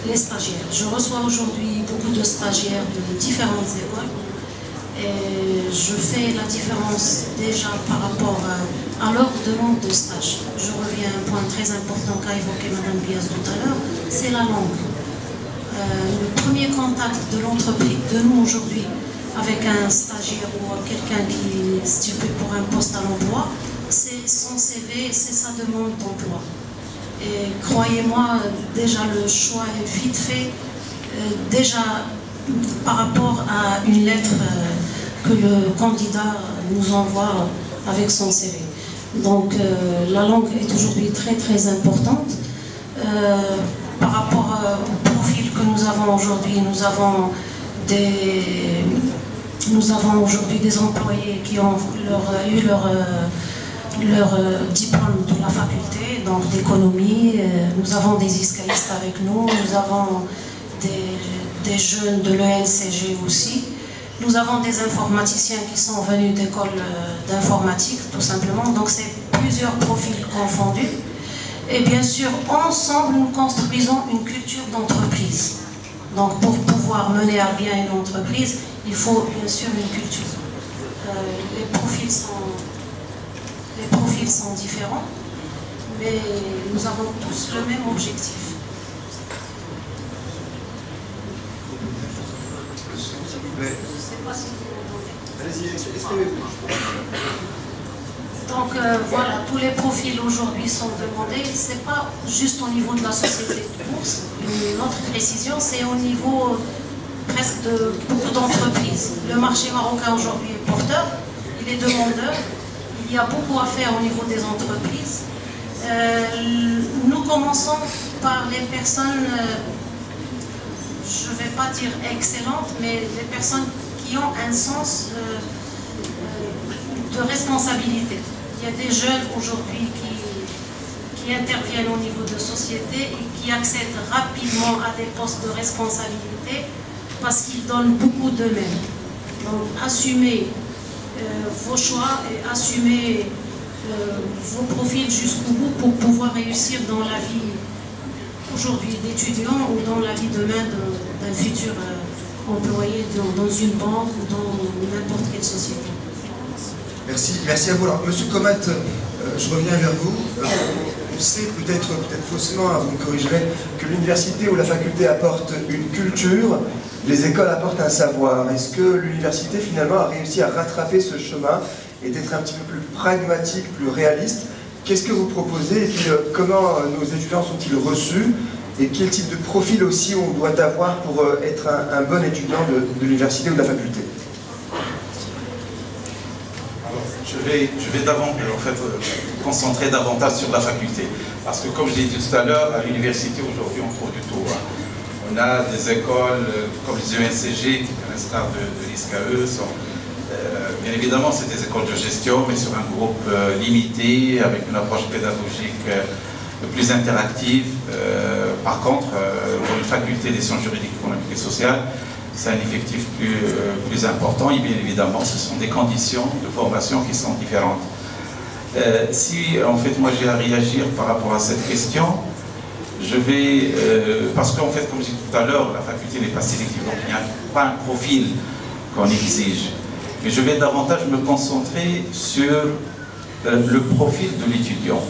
les stagiaires. Je reçois aujourd'hui beaucoup de stagiaires de différentes écoles et je fais la différence déjà par rapport à leur demande de stage. Je reviens à un point très important qu'a évoqué Mme Bias tout à l'heure, c'est la langue. Le premier contact de l'entreprise, de nous aujourd'hui, avec un stagiaire ou quelqu'un qui stipule pour un poste à l'emploi, c'est son CV, c'est sa demande d'emploi. Et croyez-moi, déjà le choix est vite fait, déjà par rapport à une lettre que le candidat nous envoie avec son CV. Donc la langue est aujourd'hui très très importante. Par rapport au profil que nous avons aujourd'hui, nous avons aujourd'hui des employés qui ont eu leur diplôme de la faculté, donc d'économie. Nous avons des iscaïstes avec nous, nous avons des jeunes de l'ENCG aussi. Nous avons des informaticiens qui sont venus d'écoles d'informatique, tout simplement. Donc c'est plusieurs profils confondus. Et bien sûr, ensemble, nous construisons une culture d'entreprise. Donc pour pouvoir mener à bien une entreprise, il faut bien sûr une culture. Les profils sont différents, mais nous avons tous le même objectif. Allez-y, exprimez-vous. Donc voilà, tous les profils aujourd'hui sont demandés. Ce n'est pas juste au niveau de la société de bourse. Une autre précision, c'est au niveau presque de beaucoup d'entreprises. Le marché marocain aujourd'hui est porteur. les demandeurs. Il y a beaucoup à faire au niveau des entreprises. Nous commençons par les personnes, je ne vais pas dire excellentes, mais les personnes qui ont un sens de responsabilité. Il y a des jeunes aujourd'hui qui interviennent au niveau de société et qui accèdent rapidement à des postes de responsabilité parce qu'ils donnent beaucoup d'eux-mêmes. Donc assumez vos choix et assumez vos profils jusqu'au bout pour pouvoir réussir dans la vie aujourd'hui d'étudiant ou dans la vie demain d'un futur employé dans une banque ou dans n'importe quelle société. Merci à vous. Alors, Monsieur Comat, je reviens vers vous. On sait peut-être faussement, vous me corrigerez, que l'université ou la faculté apporte une culture, les écoles apportent un savoir. Est-ce que l'université finalement a réussi à rattraper ce chemin et d'être un petit peu plus pragmatique, plus réaliste? Qu'est-ce que vous proposez et puis comment nos étudiants sont-ils reçus et quel type de profil aussi on doit avoir pour être un bon étudiant de l'université ou de la faculté? Je vais concentrer davantage sur la faculté. Parce que comme je l'ai dit tout à l'heure, à l'université aujourd'hui on trouve du tout. On a des écoles comme les ENCG, qui à l'instar de l'ISCAE, bien évidemment c'est des écoles de gestion, mais sur un groupe limité, avec une approche pédagogique plus interactive. Par contre, pour une faculté des sciences juridiques, économiques et sociales, c'est un effectif plus important et bien évidemment ce sont des conditions de formation qui sont différentes. Si en fait moi j'ai à réagir par rapport à cette question, je vais, parce qu'en fait comme je disais tout à l'heure, la faculté n'est pas sélective, donc il n'y a pas un profil qu'on exige. Mais je vais davantage me concentrer sur le profil de l'étudiant.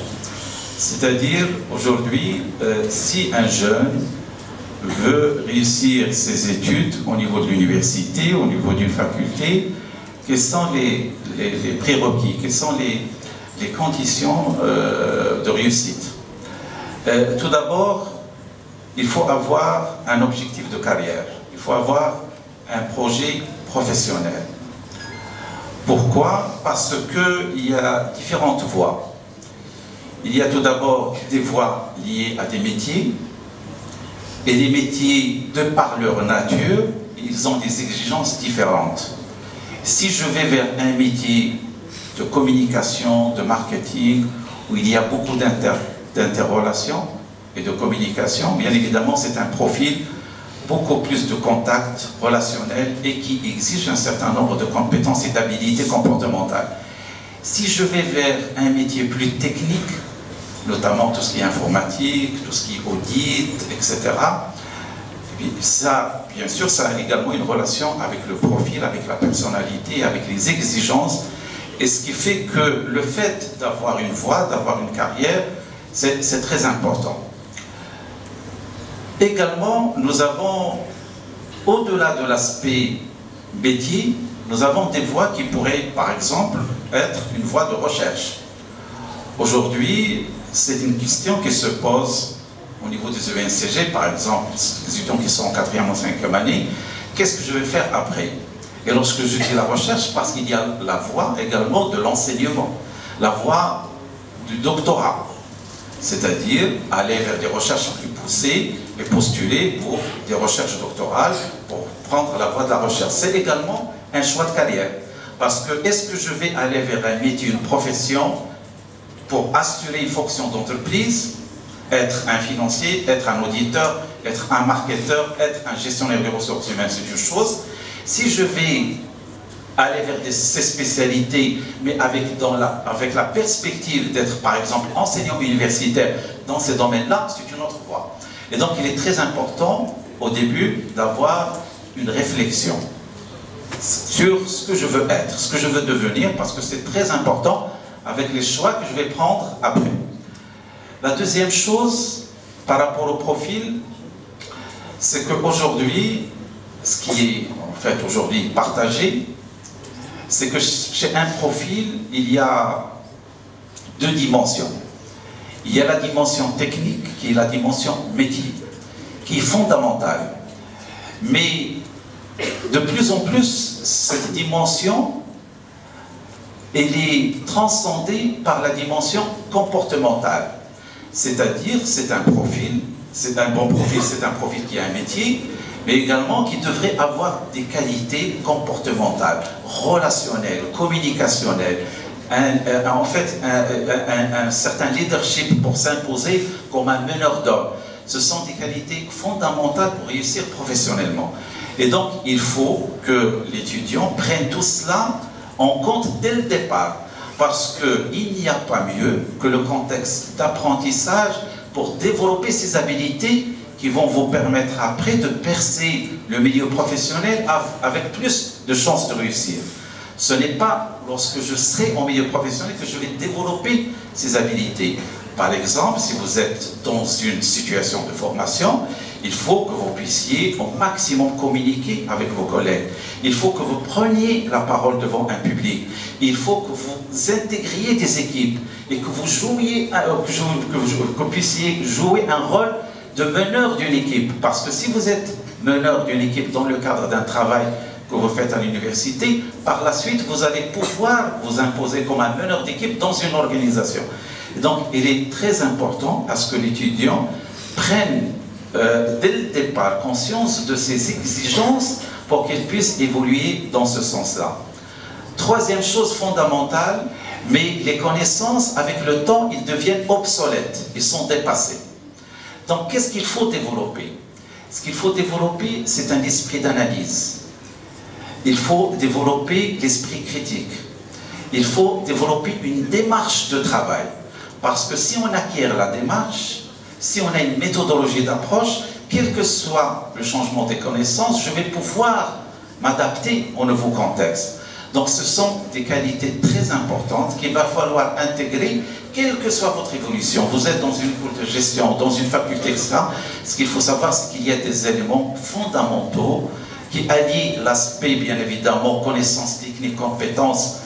C'est-à-dire aujourd'hui, si un jeune veut réussir ses études au niveau de l'université, au niveau d'une faculté, quels sont les prérequis, quelles sont les conditions de réussite? Tout d'abord, il faut avoir un objectif de carrière, il faut avoir un projet professionnel. Pourquoi? Parce qu'il y a différentes voies. Il y a tout d'abord des voies liées à des métiers, et les métiers, de par leur nature, ils ont des exigences différentes. Si je vais vers un métier de communication, de marketing, où il y a beaucoup d'interrelations et de communication, bien évidemment, c'est un profil beaucoup plus de contact relationnel et qui exige un certain nombre de compétences et d'habilités comportementales. Si je vais vers un métier plus technique, notamment tout ce qui est informatique, tout ce qui est audit, etc. Et puis ça, bien sûr, ça a également une relation avec le profil, avec la personnalité, avec les exigences, et ce qui fait que le fait d'avoir une voie, d'avoir une carrière, c'est très important. Également, nous avons, au-delà de l'aspect métier, nous avons des voies qui pourraient, par exemple, être une voie de recherche. Aujourd'hui, c'est une question qui se pose au niveau des ENCG, par exemple, les étudiants qui sont en 4e ou 5e année, qu'est-ce que je vais faire après? Et lorsque je dis la recherche, parce qu'il y a la voie également de l'enseignement, la voie du doctorat, c'est-à-dire aller vers des recherches plus poussées et postuler pour des recherches doctorales, pour prendre la voie de la recherche. C'est également un choix de carrière, parce que est-ce que je vais aller vers un métier, une profession, pour assurer une fonction d'entreprise, être un financier, être un auditeur, être un marketeur, être un gestionnaire des ressources humaines, c'est une chose. Si je vais aller vers ces spécialités, mais avec la perspective d'être, par exemple, enseignant universitaire dans ces domaines-là, c'est une autre voie. Et donc, il est très important, au début, d'avoir une réflexion sur ce que je veux être, ce que je veux devenir, parce que c'est très important avec les choix que je vais prendre après. La deuxième chose, par rapport au profil, c'est qu'aujourd'hui, ce qui est en fait aujourd'hui partagé, c'est que chez un profil, il y a deux dimensions. Il y a la dimension technique, qui est la dimension métier, qui est fondamentale. Mais de plus en plus, cette dimension elle est transcendée par la dimension comportementale. C'est-à-dire, c'est un profil, c'est un bon profil, c'est un profil qui a un métier, mais également qui devrait avoir des qualités comportementales, relationnelles, communicationnelles, en fait un certain leadership pour s'imposer comme un meneur d'hommes. Ce sont des qualités fondamentales pour réussir professionnellement. Et donc, il faut que l'étudiant prenne tout cela en compte dès le départ, parce qu'il n'y a pas mieux que le contexte d'apprentissage pour développer ces habilités qui vont vous permettre après de percer le milieu professionnel avec plus de chances de réussir. Ce n'est pas lorsque je serai en milieu professionnel que je vais développer ces habilités. Par exemple, si vous êtes dans une situation de formation, il faut que vous puissiez au maximum communiquer avec vos collègues. Il faut que vous preniez la parole devant un public. Il faut que vous intégriez des équipes et que vous jouiez, que vous puissiez jouer un rôle de meneur d'une équipe. Parce que si vous êtes meneur d'une équipe dans le cadre d'un travail que vous faites à l'université, par la suite, vous allez pouvoir vous imposer comme un meneur d'équipe dans une organisation. Et donc, il est très important à ce que l'étudiant prenne dès le départ conscience de ses exigences pour qu'il puisse évoluer dans ce sens-là. Troisième chose fondamentale, mais les connaissances, avec le temps, ils deviennent obsolètes, ils sont dépassés. Donc, qu'est-ce qu'il faut développer? Ce qu'il faut développer, c'est un esprit d'analyse. Il faut développer l'esprit critique. Il faut développer une démarche de travail. Parce que si on acquiert la démarche, si on a une méthodologie d'approche, quel que soit le changement des connaissances, je vais pouvoir m'adapter au nouveau contexte. Donc ce sont des qualités très importantes qu'il va falloir intégrer, quelle que soit votre évolution. Vous êtes dans une école de gestion, dans une faculté, etc. Ce qu'il faut savoir, c'est qu'il y a des éléments fondamentaux qui allient l'aspect, bien évidemment, connaissances techniques, compétences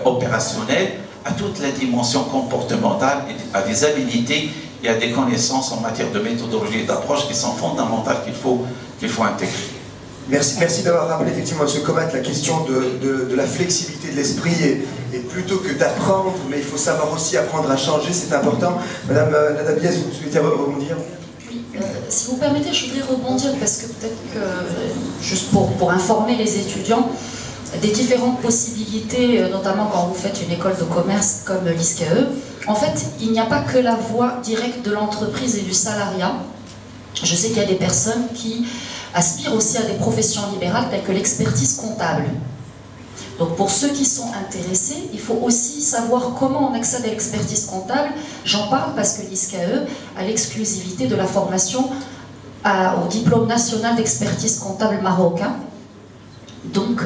opérationnelles, à toute la dimension comportementale, et à des habilités et à des connaissances en matière de méthodologie et d'approche qui sont fondamentales qu'il faut intégrer. Merci d'avoir rappelé effectivement, M. Komat, la question de la flexibilité de l'esprit et plutôt que d'apprendre, mais il faut savoir aussi apprendre à changer, c'est important. Madame Nadabiès, vous souhaitez rebondir? Oui, si vous permettez, je voudrais rebondir parce que peut-être que, juste pour informer les étudiants, des différentes possibilités, notamment quand vous faites une école de commerce comme l'ISCAE, en fait, il n'y a pas que la voie directe de l'entreprise et du salariat. Je sais qu'il y a des personnes qui aspirent aussi à des professions libérales telles que l'expertise comptable. Donc pour ceux qui sont intéressés, il faut aussi savoir comment on accède à l'expertise comptable. J'en parle parce que l'ISCAE a l'exclusivité de la formation au diplôme national d'expertise comptable marocain. Donc,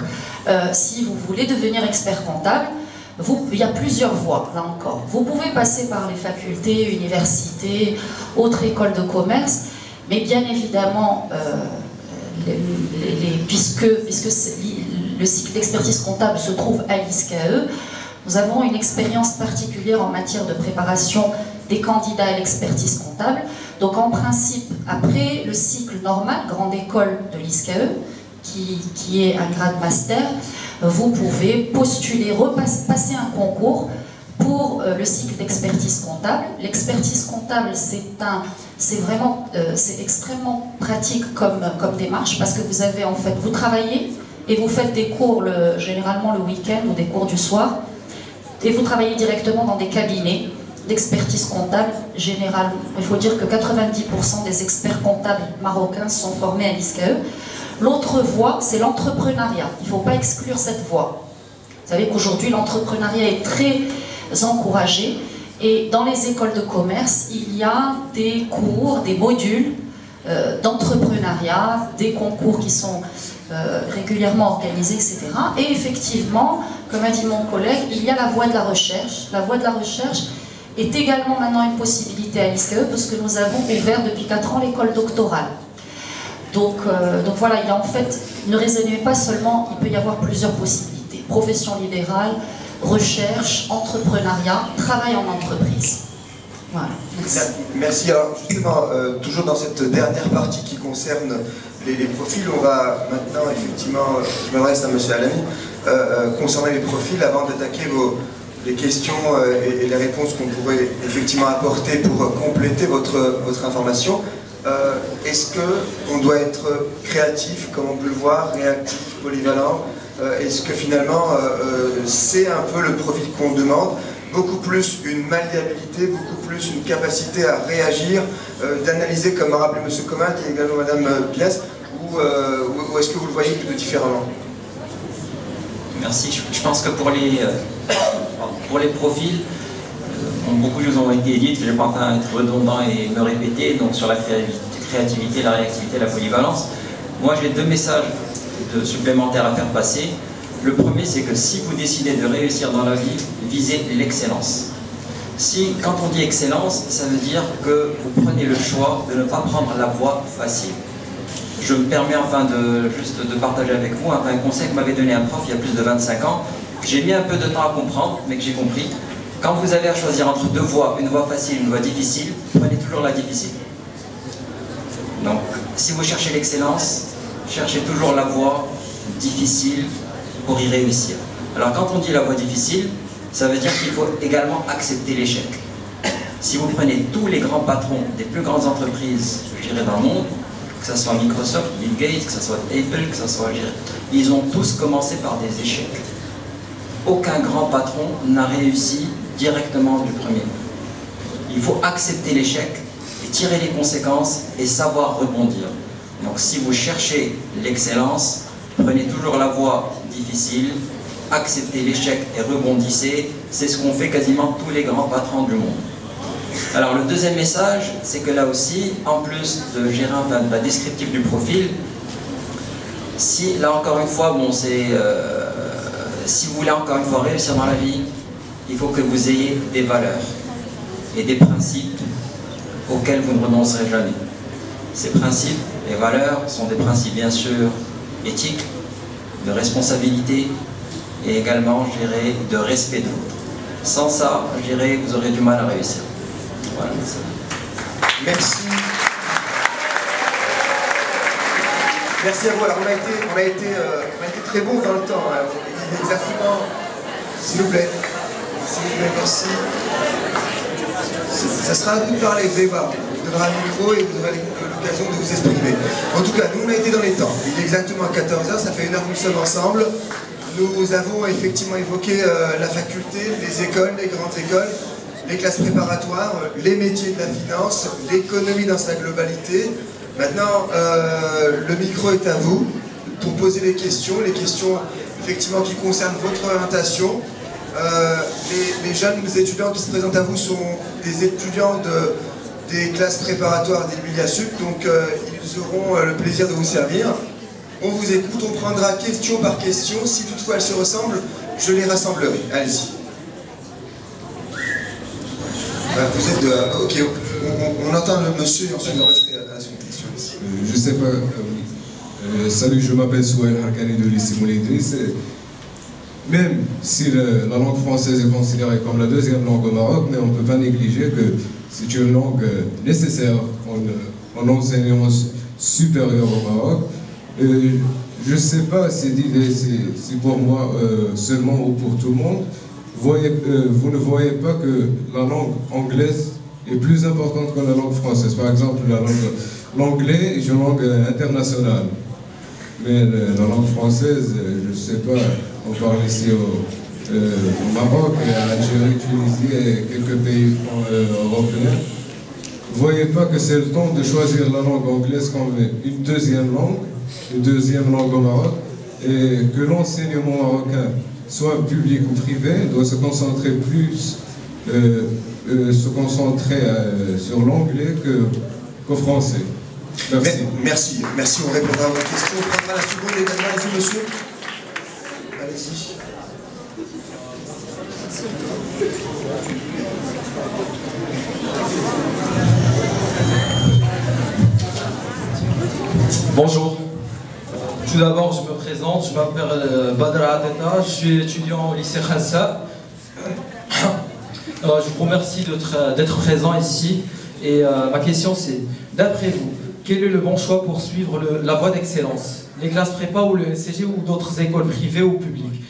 si vous voulez devenir expert comptable, il y a plusieurs voies, là encore. Vous pouvez passer par les facultés, universités, autres écoles de commerce, mais bien évidemment, puisque le cycle d'expertise comptable se trouve à l'ISCAE, nous avons une expérience particulière en matière de préparation des candidats à l'expertise comptable. Donc en principe, après le cycle normal, grande école de l'ISCAE, qui est un grade master, vous pouvez postuler, passer un concours pour le cycle d'expertise comptable. L'expertise comptable, c'est extrêmement pratique comme démarche parce que vous travaillez et vous faites des cours généralement le week-end ou des cours du soir et vous travaillez directement dans des cabinets d'expertise comptable. Généralement, il faut dire que 90% des experts comptables marocains sont formés à l'ISCAE. L'autre voie, c'est l'entrepreneuriat. Il ne faut pas exclure cette voie. Vous savez qu'aujourd'hui, l'entrepreneuriat est très encouragé. Et dans les écoles de commerce, il y a des cours, des modules d'entrepreneuriat, des concours qui sont régulièrement organisés, etc. Et effectivement, comme a dit mon collègue, il y a la voie de la recherche. La voie de la recherche est également maintenant une possibilité à l'ISCAE parce que nous avons ouvert depuis 4 ans l'école doctorale. Donc voilà, il y a en fait, ne raisonnez pas seulement, il peut y avoir plusieurs possibilités. Profession libérale, recherche, entrepreneuriat, travail en entreprise. Voilà, merci. Merci. Alors justement, toujours dans cette dernière partie qui concerne les profils. On va maintenant, effectivement, je m'adresse à M. Alami, concernant les profils, avant d'attaquer les questions et les réponses qu'on pourrait effectivement apporter pour compléter votre information. Est-ce qu'on doit être créatif, comme on peut le voir, réactif, polyvalent? Est-ce que finalement, c'est un peu le profil qu'on demande? Beaucoup plus une malléabilité, beaucoup plus une capacité à réagir, d'analyser, comme a rappelé M. Comin et également Mme Bias, ou est-ce que vous le voyez plutôt différemment? Merci. Je pense que pour les profils, beaucoup de choses ont été dites, je ne vais pas enfin être redondant et me répéter, donc sur la créativité, la réactivité, la polyvalence. Moi j'ai deux messages supplémentaires à faire passer. Le premier, c'est que si vous décidez de réussir dans la vie, visez l'excellence. Quand on dit excellence, ça veut dire que vous prenez le choix de ne pas prendre la voie facile. Je me permets enfin juste de partager avec vous un conseil que m'avait donné un prof il y a plus de 25 ans. J'ai mis un peu de temps à comprendre, mais que j'ai compris. Quand vous avez à choisir entre deux voies, une voie facile, une voie difficile, prenez toujours la difficile. Donc, si vous cherchez l'excellence, cherchez toujours la voie difficile pour y réussir. Alors, quand on dit la voie difficile, ça veut dire qu'il faut également accepter l'échec. Si vous prenez tous les grands patrons des plus grandes entreprises, je dirais, dans le monde, que ce soit Microsoft, Bill Gates, que ce soit Apple, que ce soit... Ils ont tous commencé par des échecs. Aucun grand patron n'a réussi directement du premier. Il faut accepter l'échec et tirer les conséquences et savoir rebondir. Donc si vous cherchez l'excellence, prenez toujours la voie difficile, acceptez l'échec et rebondissez. C'est ce qu'ont fait quasiment tous les grands patrons du monde. Alors le deuxième message, c'est que là aussi, en plus de gérer un descriptif du profil, si là encore une fois, bon c'est... si vous voulez encore une fois réussir dans la vie, il faut que vous ayez des valeurs et des principes auxquels vous ne renoncerez jamais. Ces principes et valeurs sont des principes bien sûr éthiques, de responsabilité et également, je dirais, de respect de l'autre. Sans ça, je dirais, vous aurez du mal à réussir. Voilà. Merci. Merci à vous. Alors on a été très bon dans le temps. Hein. Exactement. S'il vous plaît. S'il vous plaît, merci. Ça sera à vous de parler, vous allez voir. Vous donnerez un micro et vous aurez l'occasion de vous exprimer. En tout cas, nous on a été dans les temps. Il est exactement 14h, ça fait 1 heure que nous sommes ensemble. Nous avons effectivement évoqué la faculté, les écoles, les grandes écoles, les classes préparatoires, les métiers de la finance, l'économie dans sa globalité. Maintenant, le micro est à vous pour poser les questions effectivement qui concernent votre orientation. Les jeunes étudiants qui se présentent à vous sont des étudiants des classes préparatoires des Emilia-Sup, donc ils auront le plaisir de vous servir. On vous écoute, on prendra question par question. Si toutefois elles se ressemblent, je les rassemblerai. Allez-y. Vous êtes de... Ok, on entend le monsieur et ensuite on resterait à son question ici. Je sais pas... salut, je m'appelle Souhail Harkani de lycée Moulay Idriss. Même si la langue française est considérée comme la deuxième langue au Maroc, mais on ne peut pas négliger que c'est une langue nécessaire en enseignement supérieur au Maroc. Je ne sais pas si c'est pour moi seulement ou pour tout le monde. Vous ne voyez pas que la langue anglaise est plus importante que la langue française. Par exemple, l'anglais est une langue internationale. Mais la langue française, je ne sais pas, on parle ici au Maroc, à Algérie, Tunisie et quelques pays européens. Vous ne voyez pas que c'est le temps de choisir la langue anglaise comme une deuxième langue au Maroc, et que l'enseignement marocain, soit public ou privé, doit se concentrer plus sur l'anglais qu'au français. Merci. Merci, on répondra à votre question. On prendra la seconde également. Allez-y, monsieur. Allez-y. Bonjour. Tout d'abord, je me présente. Je m'appelle Badra Adeta. Je suis étudiant au lycée Khansa. Je vous remercie d'être présent ici. Et ma question, c'est, d'après vous, quel est le bon choix pour suivre la voie d'excellence? Les classes prépa ou le NCG ou d'autres écoles privées ou publiques?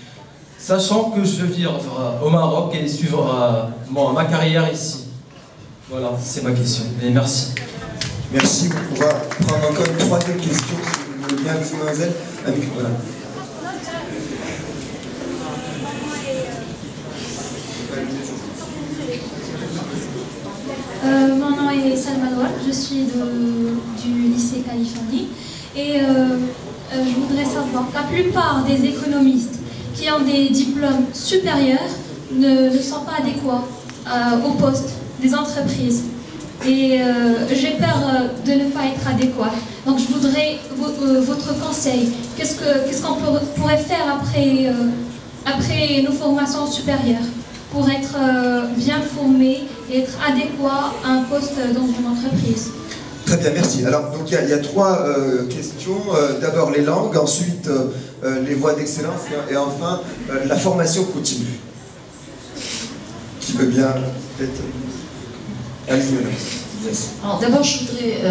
Sachant que je veux vivre au Maroc et suivre ma carrière ici. Voilà, c'est ma question. Et merci. Merci, on pourra prendre encore une troisième question, si vous voulez bien, mademoiselle. Voilà. Mon nom est Salvador, je suis du lycée Californie et je voudrais savoir, la plupart des économistes qui ont des diplômes supérieurs ne sont pas adéquats au poste des entreprises et j'ai peur de ne pas être adéquat. Donc je voudrais votre conseil. Qu'est-ce qu'on pourrait faire après nos formations supérieures pour être bien formé et être adéquat à un poste dans une entreprise? Très bien, merci. Alors, donc il y a trois questions. D'abord les langues, ensuite les voies d'excellence et enfin la formation continue. Qui veut bien peut-être... Allez-y, madame. Yes. Alors d'abord, je voudrais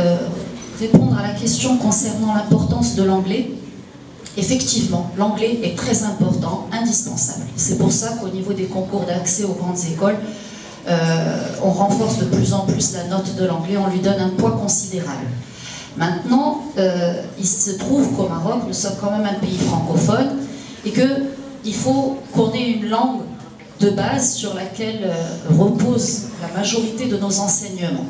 répondre à la question concernant l'importance de l'anglais. Effectivement, l'anglais est très important, indispensable. C'est pour ça qu'au niveau des concours d'accès aux grandes écoles, on renforce de plus en plus la note de l'anglais, on lui donne un poids considérable. Maintenant, il se trouve qu'au Maroc, nous sommes quand même un pays francophone et qu'il faut qu'on ait une langue de base sur laquelle repose la majorité de nos enseignements.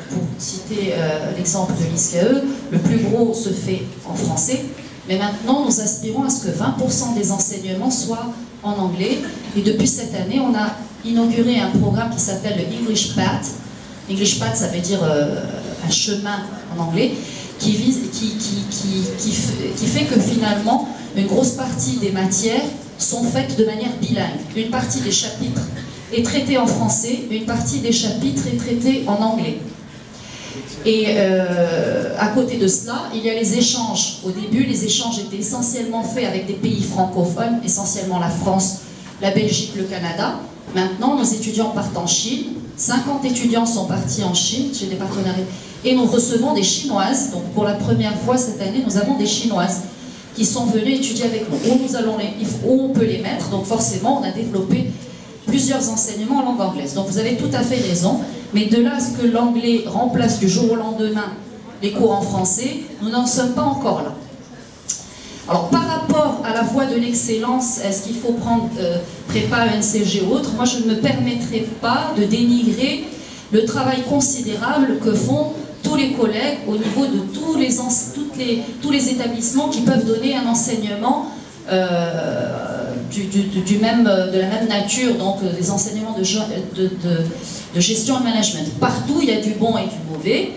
Pour citer l'exemple de l'ISCAE, le plus gros se fait en français, mais maintenant nous aspirons à ce que 20% des enseignements soient en anglais. Et depuis cette année, on a inauguré un programme qui s'appelle le English Path. English Path, ça veut dire un chemin en anglais, qui fait que finalement, une grosse partie des matières sont faites de manière bilingue. Une partie des chapitres est traitée en français, une partie des chapitres est traitée en anglais. Et à côté de cela, il y a les échanges. Au début, les échanges étaient essentiellement faits avec des pays francophones, essentiellement la France, la Belgique, le Canada. Maintenant, nos étudiants partent en Chine. 50 étudiants sont partis en Chine, j'ai des partenariats. Et nous recevons des Chinoises. Donc pour la première fois cette année, nous avons des Chinoises qui sont venues étudier avec nous. Où on peut les mettre. Donc forcément, on a développé plusieurs enseignements en langue anglaise. Donc vous avez tout à fait raison. Mais de là à ce que l'anglais remplace du jour au lendemain les cours en français, nous n'en sommes pas encore là. Alors par rapport à la voie de l'excellence, est-ce qu'il faut prendre prépa, ENCG ou autre? Moi je ne me permettrai pas de dénigrer le travail considérable que font tous les collègues au niveau de tous les établissements qui peuvent donner un enseignement de la même nature, donc des enseignements de gestion et de management. Partout, il y a du bon et du mauvais.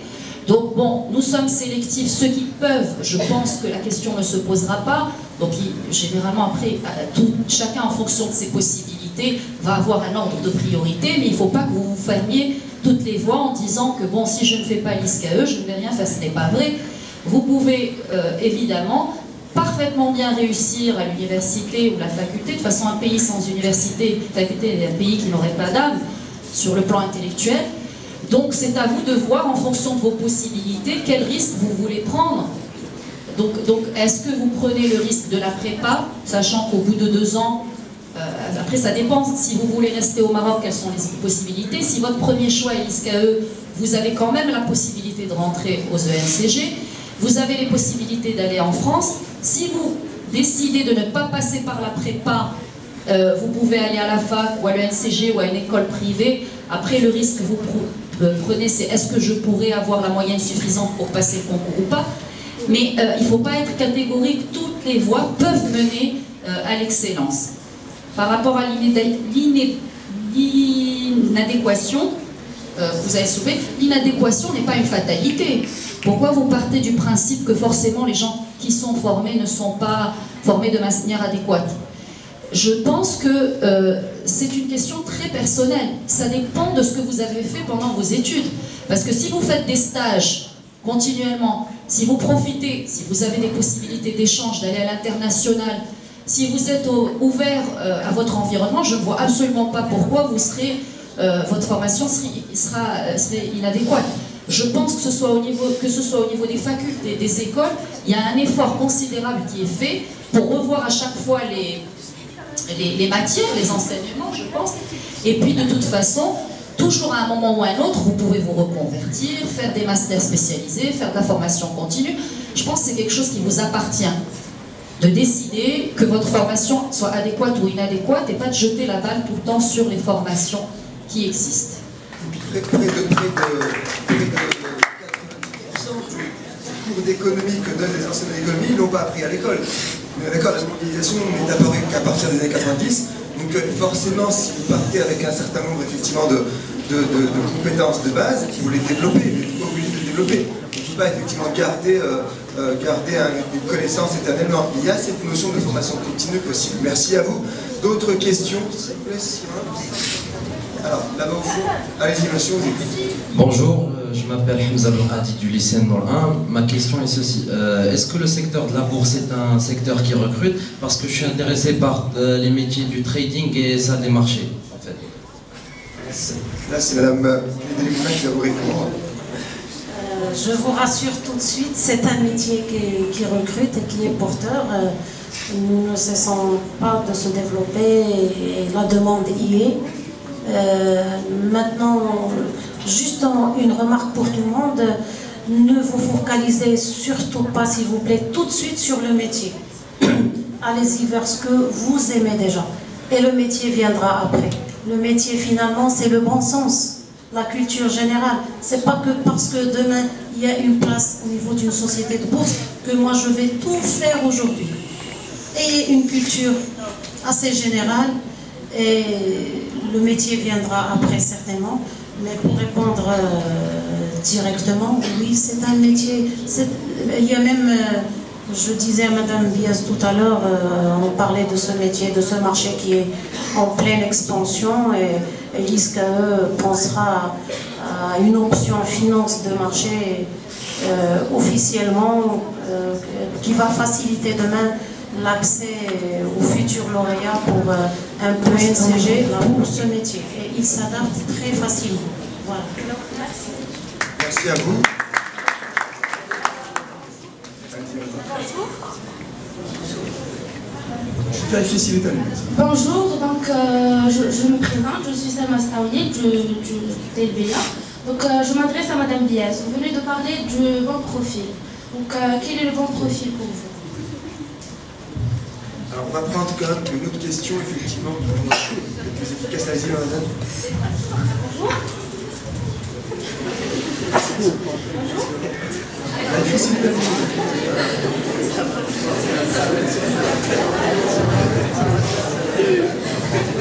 Donc bon, nous sommes sélectifs. Ceux qui peuvent, je pense que la question ne se posera pas. Donc généralement, après, chacun en fonction de ses possibilités va avoir un ordre de priorité, mais il ne faut pas que vous vous fermiez toutes les voies en disant que bon, si je ne fais pas l'ISCAE, je ne vais rien faire. Ce n'est pas vrai. Vous pouvez évidemment parfaitement bien réussir à l'université ou la faculté. De toute façon, un pays sans université, faculté, est un pays qui n'aurait pas d'âme sur le plan intellectuel. Donc c'est à vous de voir en fonction de vos possibilités quel risque vous voulez prendre. Donc est-ce que vous prenez le risque de la prépa, sachant qu'au bout de 2 ans, après ça dépend, si vous voulez rester au Maroc, quelles sont les possibilités. Si votre premier choix est l'ISCAE, vous avez quand même la possibilité de rentrer aux ENCG. Vous avez les possibilités d'aller en France. Si vous décidez de ne pas passer par la prépa, vous pouvez aller à la fac ou à l'ENCG ou à une école privée. Après, le risque que vous prenez, c'est est-ce que je pourrais avoir la moyenne suffisante pour passer le concours ou pas. Mais il ne faut pas être catégorique, toutes les voies peuvent mener à l'excellence. Par rapport à l'inadéquation, vous avez soulevé, l'inadéquation n'est pas une fatalité. Pourquoi vous partez du principe que forcément les gens qui sont formés ne sont pas formés de manière adéquate? Je pense que c'est une question très personnelle. Ça dépend de ce que vous avez fait pendant vos études. Parce que si vous faites des stages continuellement, si vous profitez, si vous avez des possibilités d'échange, d'aller à l'international, si vous êtes ouvert à votre environnement, je ne vois absolument pas pourquoi votre formation serait inadéquate. je pense que ce soit au niveau des facultés, des écoles, il y a un effort considérable qui est fait pour revoir à chaque fois les matières, les enseignements, je pense. Et puis de toute façon, toujours à un moment ou à un autre, vous pouvez vous reconvertir, faire des masters spécialisés, faire de la formation continue. Je pense que c'est quelque chose qui vous appartient, de décider que votre formation soit adéquate ou inadéquate et pas de jeter la balle tout le temps sur les formations qui existent. Près de 90% du cours d'économie que donnent les enseignants d'économie, ils ne l'ont pas appris à l'école. Mais d'accord, la mondialisation n'est apparue qu'à partir des années 90, donc forcément, si vous partez avec un certain nombre effectivement de compétences de base, vous les développez, vous n'êtes pas obligé de les développer. On ne peut pas effectivement garder une connaissance éternellement. Il y a cette notion de formation continue possible. Merci à vous. D'autres questions, s'il vous plaît? Alors, là-bas au fond, allez-y monsieur, vous écoutez. Bonjour, je m'appelle Hamza Belhadi du lycée Nour 1. Ma question est ceci, est-ce que le secteur de la bourse est un secteur qui recrute? Parce que je suis intéressé par les métiers du trading et ça des marchés, en fait. Là, c'est madame Delimona qui va vous répondre. Je vous rassure tout de suite, c'est un métier qui recrute et qui est porteur. Nous ne cessons pas de se développer et la demande y est. Maintenant, juste une remarque pour tout le monde, ne vous focalisez surtout pas, s'il vous plaît, tout de suite sur le métier. Allez-y vers ce que vous aimez déjà. Et le métier viendra après. Le métier, finalement, c'est le bon sens, la culture générale. C'est pas que parce que demain, il y a une place au niveau d'une société de bourse que moi, je vais tout faire aujourd'hui. Ayez une culture assez générale et le métier viendra après certainement, mais pour répondre directement, oui, c'est un métier. Il y a même, je disais à Madame Diaz tout à l'heure, on parlait de ce métier, de ce marché qui est en pleine expansion et l'ISCAE pensera à une option finance de marché officiellement qui va faciliter demain l'accès aux futurs lauréats pour un peu NCG pour ce métier. Et il s'adapte très facilement. Voilà. Merci à vous. Je vérifie s'il est allumé. Bonjour, donc je me présente, je suis Salma Staouni du TLBA. Donc je m'adresse à Madame Diaz. Vous venez de parler du bon profil. Donc quel est le bon profil pour vous? Alors on va prendre quand même une autre question, effectivement, pour être plus efficace. Allez-y, madame. Bonjour.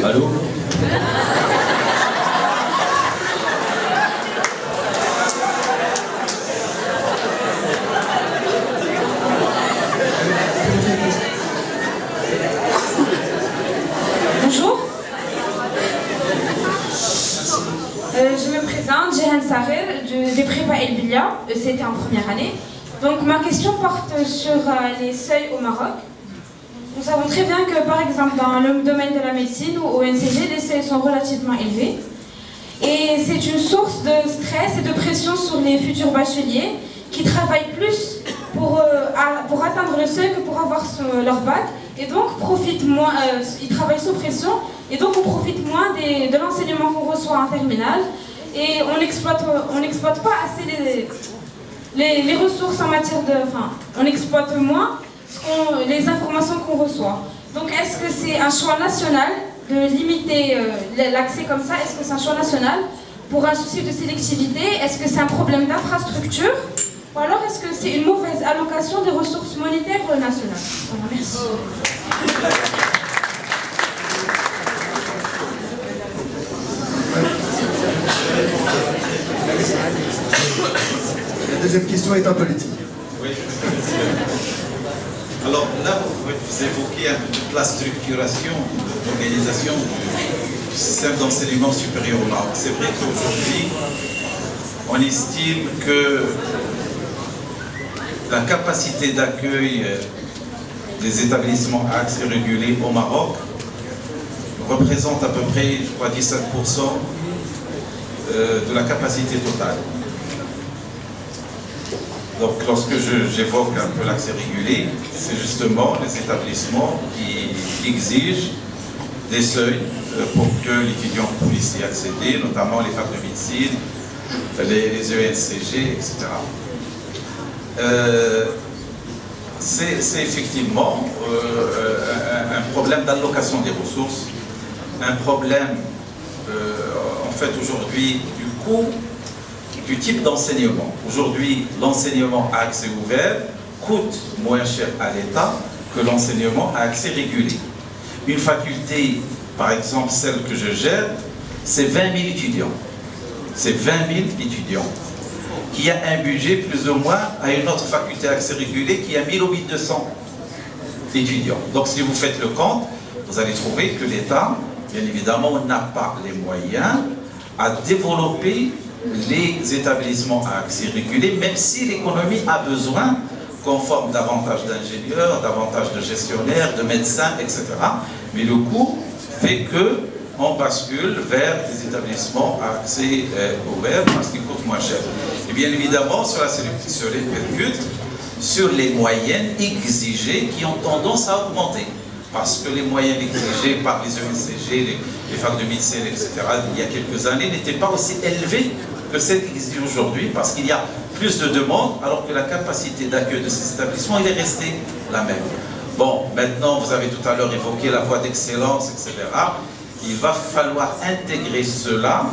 Allô? Bonjour. Je me présente, Jehan Sarer, des prépa El Bilia, c'était en première année. Donc ma question porte sur les seuils au Maroc. Nous savons très bien que par exemple dans le domaine de la médecine ou au NCG, les seuils sont relativement élevés. Et c'est une source de stress et de pression sur les futurs bacheliers qui travaillent plus pour atteindre le seuil que pour avoir leur bac. Et donc profitent moins, ils travaillent sous pression et donc on profite moins de l'enseignement qu'on reçoit en terminale et on n'exploite pas assez les ressources en matière de... Enfin, on exploite moins les informations qu'on reçoit. Donc est-ce que c'est un choix national de limiter l'accès comme ça? Est-ce que c'est un choix national pour un souci de sélectivité? Est-ce que c'est un problème d'infrastructure? Ou alors est-ce que c'est une mauvaise allocation des ressources monétaires nationales? Voilà, merci. La deuxième question est en politique. Oui. Alors là, vous évoquez un peu toute la structuration, l'organisation du système d'enseignement supérieur au Maroc. C'est vrai qu'aujourd'hui, on estime que la capacité d'accueil des établissements à accès régulé au Maroc représente à peu près, je crois, 17% de la capacité totale. Donc lorsque j'évoque un peu l'accès régulé, c'est justement les établissements qui exigent des seuils pour que l'étudiant puisse y accéder, notamment les facs de médecine, les ENCG, etc. C'est effectivement un problème d'allocation des ressources, un problème en fait aujourd'hui du coût, du type d'enseignement. Aujourd'hui, l'enseignement à accès ouvert coûte moins cher à l'État que l'enseignement à accès régulé. Une faculté, par exemple celle que je gère, c'est 20 000 étudiants. C'est 20 000 étudiants qui a un budget plus ou moins à une autre faculté à accès régulé qui a 1000 ou 1200 étudiants. Donc si vous faites le compte, vous allez trouver que l'État, bien évidemment, n'a pas les moyens à développer les établissements à accès régulé, même si l'économie a besoin qu'on forme davantage d'ingénieurs, davantage de gestionnaires, de médecins, etc. Mais le coût fait qu'on bascule vers des établissements à accès ouvert parce qu'ils coûtent moins cher. Et bien évidemment, cela se répercute sur les moyennes exigées qui ont tendance à augmenter. Parce que les moyennes exigées par les ENCG, les facs de médecine, etc., il y a quelques années, n'étaient pas aussi élevées que celles exigées aujourd'hui, parce qu'il y a plus de demandes, alors que la capacité d'accueil de ces établissements, il est resté la même. Bon, maintenant, vous avez tout à l'heure évoqué la voie d'excellence, etc. Il va falloir intégrer cela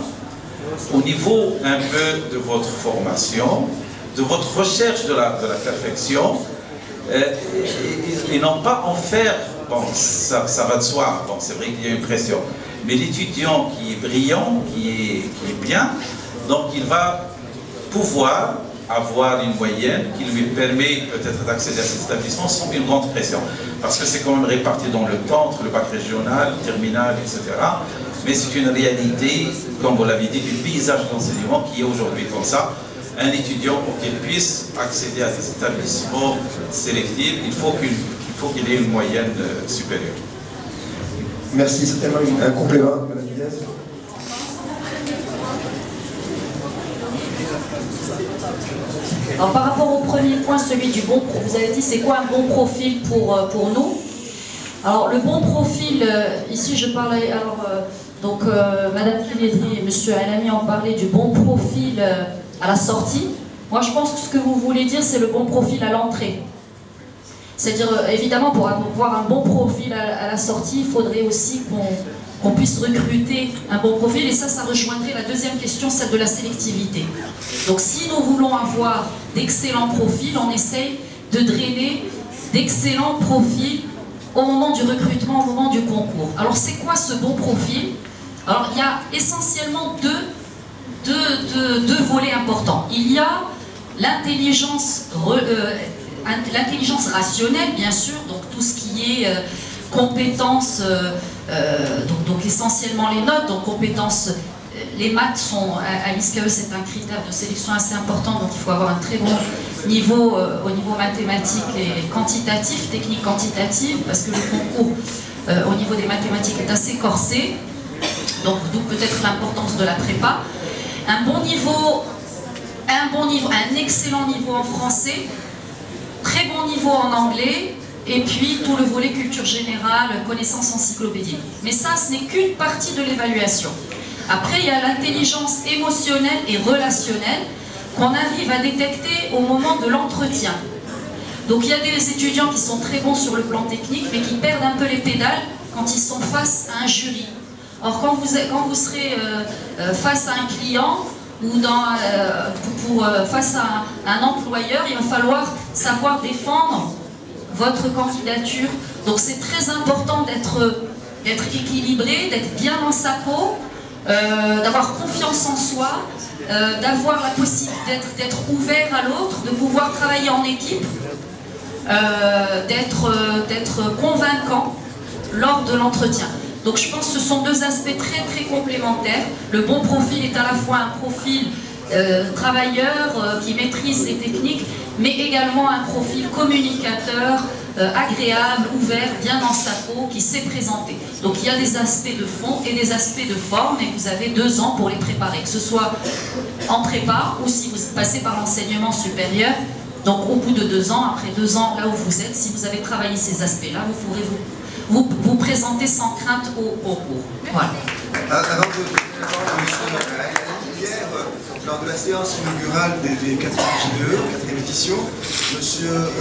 au niveau un peu de votre formation, de votre recherche de la perfection, et non pas en faire, bon, ça va de soi, bon, c'est vrai qu'il y a une pression, mais l'étudiant qui est brillant, qui est bien, donc il va pouvoir avoir une moyenne qui lui permet peut-être d'accéder à cet établissement sans une grande pression. Parce que c'est quand même réparti dans le temps, entre le bac régional, le terminal, etc. Mais c'est une réalité, comme vous l'avez dit, du paysage d'enseignement qui est aujourd'hui comme ça. Un étudiant, pour qu'il puisse accéder à des établissements sélectifs, il faut qu'il ait une moyenne supérieure. Merci, c'est tellement un complément, Mme Diaz. Alors, par rapport au premier point, celui du bon profil, vous avez dit c'est quoi un bon profil pour nous? Alors le bon profil, ici je parlais, alors Madame Filédri et Monsieur Alami ont parlé du bon profil à la sortie. Moi je pense que ce que vous voulez dire c'est le bon profil à l'entrée. C'est-à-dire évidemment pour avoir un bon profil à la sortie, il faudrait aussi qu'on puisse recruter un bon profil, et ça rejoindrait la deuxième question, celle de la sélectivité. Donc si nous voulons avoir d'excellents profils, on essaye de drainer d'excellents profils au moment du recrutement, au moment du concours. Alors c'est quoi ce bon profil? Alors il y a essentiellement deux volets importants. Il y a l'intelligence rationnelle, bien sûr, donc tout ce qui est compétences, donc essentiellement les notes, donc compétences, les maths sont, à l'ISCAE c'est un critère de sélection assez important, donc il faut avoir un très bon niveau au niveau mathématique et quantitatif, technique quantitative, parce que le concours au niveau des mathématiques est assez corsé, donc d'où peut-être l'importance de la prépa. Un excellent niveau en français, très bon niveau en anglais, et puis tout le volet culture générale, connaissances encyclopédiques. Mais ça, ce n'est qu'une partie de l'évaluation. Après, il y a l'intelligence émotionnelle et relationnelle qu'on arrive à détecter au moment de l'entretien. Donc il y a des étudiants qui sont très bons sur le plan technique, mais qui perdent un peu les pédales quand ils sont face à un jury. Or, quand vous serez face à un client, ou face à un employeur, il va falloir savoir défendre votre candidature. Donc c'est très important d'être équilibré, d'être bien dans sa peau, d'avoir confiance en soi, d'avoir la possibilité d'être ouvert à l'autre, de pouvoir travailler en équipe, d'être convaincant lors de l'entretien. Donc je pense que ce sont deux aspects très très complémentaires. Le bon profil est à la fois un profil travailleur qui maîtrise les techniques, mais également un profil communicateur, agréable, ouvert, bien dans sa peau, qui sait présenter. Donc il y a des aspects de fond et des aspects de forme, et vous avez 2 ans pour les préparer, que ce soit en prépa ou si vous passez par l'enseignement supérieur, Donc au bout de 2 ans, après 2 ans, là où vous êtes, si vous avez travaillé ces aspects-là, vous pourrez vous présenter sans crainte au concours. Voilà. Avant de hier, lors de la séance inaugurale des 4e JDE, 4e édition, M.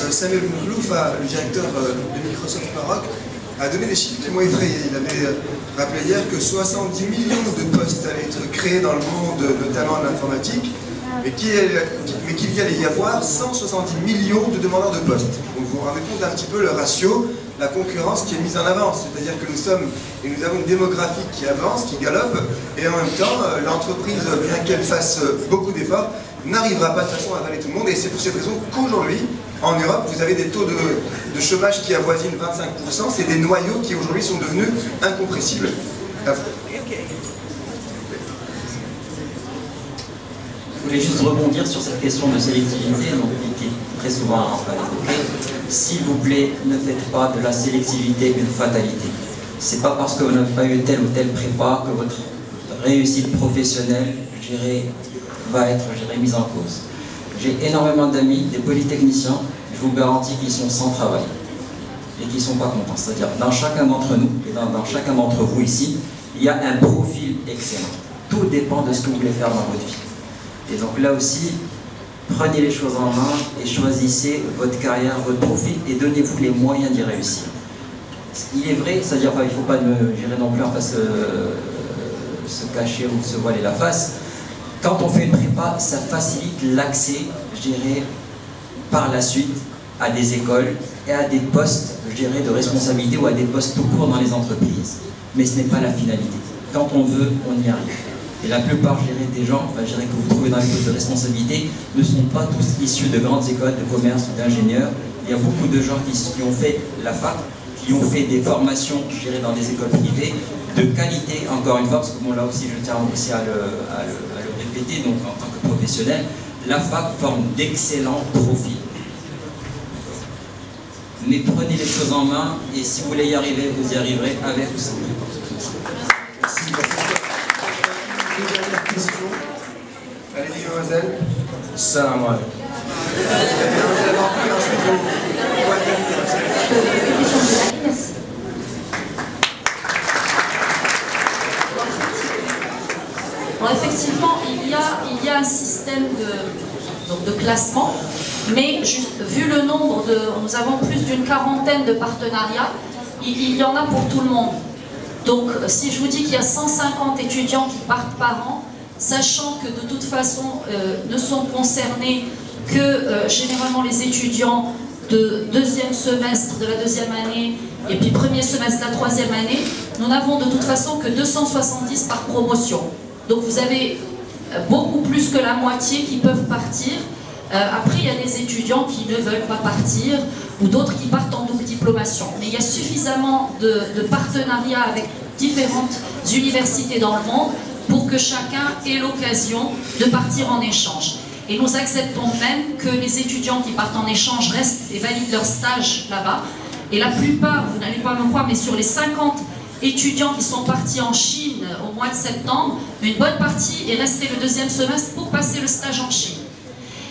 Samuel Mouklouf, le directeur de Microsoft Maroc, a donné des chiffres qui m'ont effrayé. Il avait rappelé hier que 70 millions de postes allaient être créés dans le monde, notamment de l'informatique, mais qu'il y allait y avoir 170 millions de demandeurs de postes. Donc vous vous rendez compte un petit peu le ratio, la concurrence qui est mise en avant. C'est-à-dire que nous avons une démographie qui avance, qui galope, et en même temps, l'entreprise, bien qu'elle fasse beaucoup d'efforts, n'arrivera pas de toute façon à avaler tout le monde, et c'est pour cette raison qu'aujourd'hui, en Europe, vous avez des taux de chômage qui avoisinent 25%, c'est des noyaux qui aujourd'hui sont devenus incompressibles. Je voulais juste rebondir sur cette question de sélectivité, donc, qui est très souvent évoquée. S'il vous plaît, ne faites pas de la sélectivité une fatalité. C'est pas parce que vous n'avez pas eu telle ou telle prépa que votre réussite professionnelle, je dirais, va être mise en cause. J'ai énormément d'amis, des polytechniciens, je vous garantis qu'ils sont sans travail et qu'ils ne sont pas contents. C'est-à-dire, dans chacun d'entre nous et dans chacun d'entre vous ici, il y a un profil excellent. Tout dépend de ce que vous voulez faire dans votre vie. Et donc là aussi, prenez les choses en main et choisissez votre carrière, votre profil et donnez-vous les moyens d'y réussir. Il est vrai, c'est-à-dire il ne faut pas gérer non plus en face se cacher ou se voiler la face. Quand on fait une prépa, ça facilite l'accès, je dirais, par la suite à des écoles et à des postes, je dirais, de responsabilité ou à des postes tout court dans les entreprises. Mais ce n'est pas la finalité. Quand on veut, on y arrive. Et la plupart, je dirais, des gens je dirais, que vous trouvez dans les postes de responsabilité ne sont pas tous issus de grandes écoles de commerce ou d'ingénieurs. Il y a beaucoup de gens qui ont fait la fac, qui ont fait des formations, je dirais, dans des écoles privées, de qualité, encore une fois, parce que bon, là aussi, je tiens aussi à le répéter, donc en tant que professionnel, la fac forme d'excellents profils. Mais prenez les choses en main, et si vous voulez y arriver, vous y arriverez avec ou sans. Merci. Une dernière question. Allez-y, mademoiselle. Salam alaikum. Bon, effectivement, il y a un système de classement, mais vu le nombre nous avons plus d'une quarantaine de partenariats, il y en a pour tout le monde. Donc, si je vous dis qu'il y a 150 étudiants qui partent par an, sachant que de toute façon ne sont concernés que généralement les étudiants de 2e semestre de la 2e année et puis 1er semestre de la 3e année, nous n'avons de toute façon que 270 par promotion. Donc vous avez beaucoup plus que la moitié qui peuvent partir. Après, il y a des étudiants qui ne veulent pas partir ou d'autres qui partent en double diplomation. Mais il y a suffisamment de partenariats avec différentes universités dans le monde pour que chacun ait l'occasion de partir en échange. Et nous acceptons même que les étudiants qui partent en échange restent et valident leur stage là-bas. Et la plupart, vous n'allez pas me croire, mais sur les 50 étudiants qui sont partis en Chine au mois de septembre, une bonne partie est restée le 2e semestre pour passer le stage en Chine.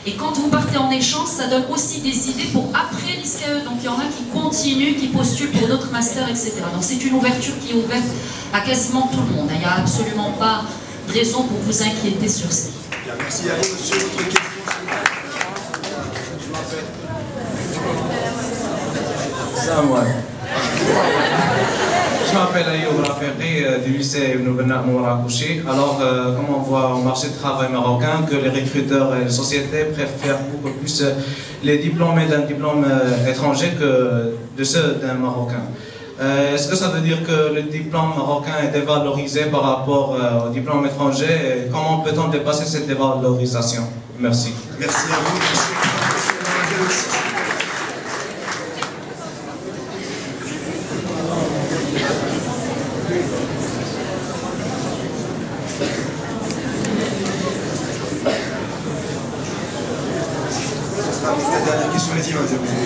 Et quand vous partez en échange, ça donne aussi des idées pour après l'ISCAE. Donc il y en a qui continuent, qui postulent pour d'autres masters, etc. Donc c'est une ouverture qui est ouverte à quasiment tout le monde. Il n'y a absolument pas de raison pour vous inquiéter sur ça. Bien, merci. Allez, monsieur, votre question. Je m'appelle Ayoub Raferi du lycée Ibn Benna Mourabouchi. Alors, comme on voit au marché du travail marocain, que les recruteurs et les sociétés préfèrent beaucoup plus les diplômés d'un diplôme étranger que de ceux d'un Marocain. Est-ce que ça veut dire que le diplôme marocain est dévalorisé par rapport au diplôme étranger? Et comment peut-on dépasser cette dévalorisation? Merci. Merci à vous. Merci.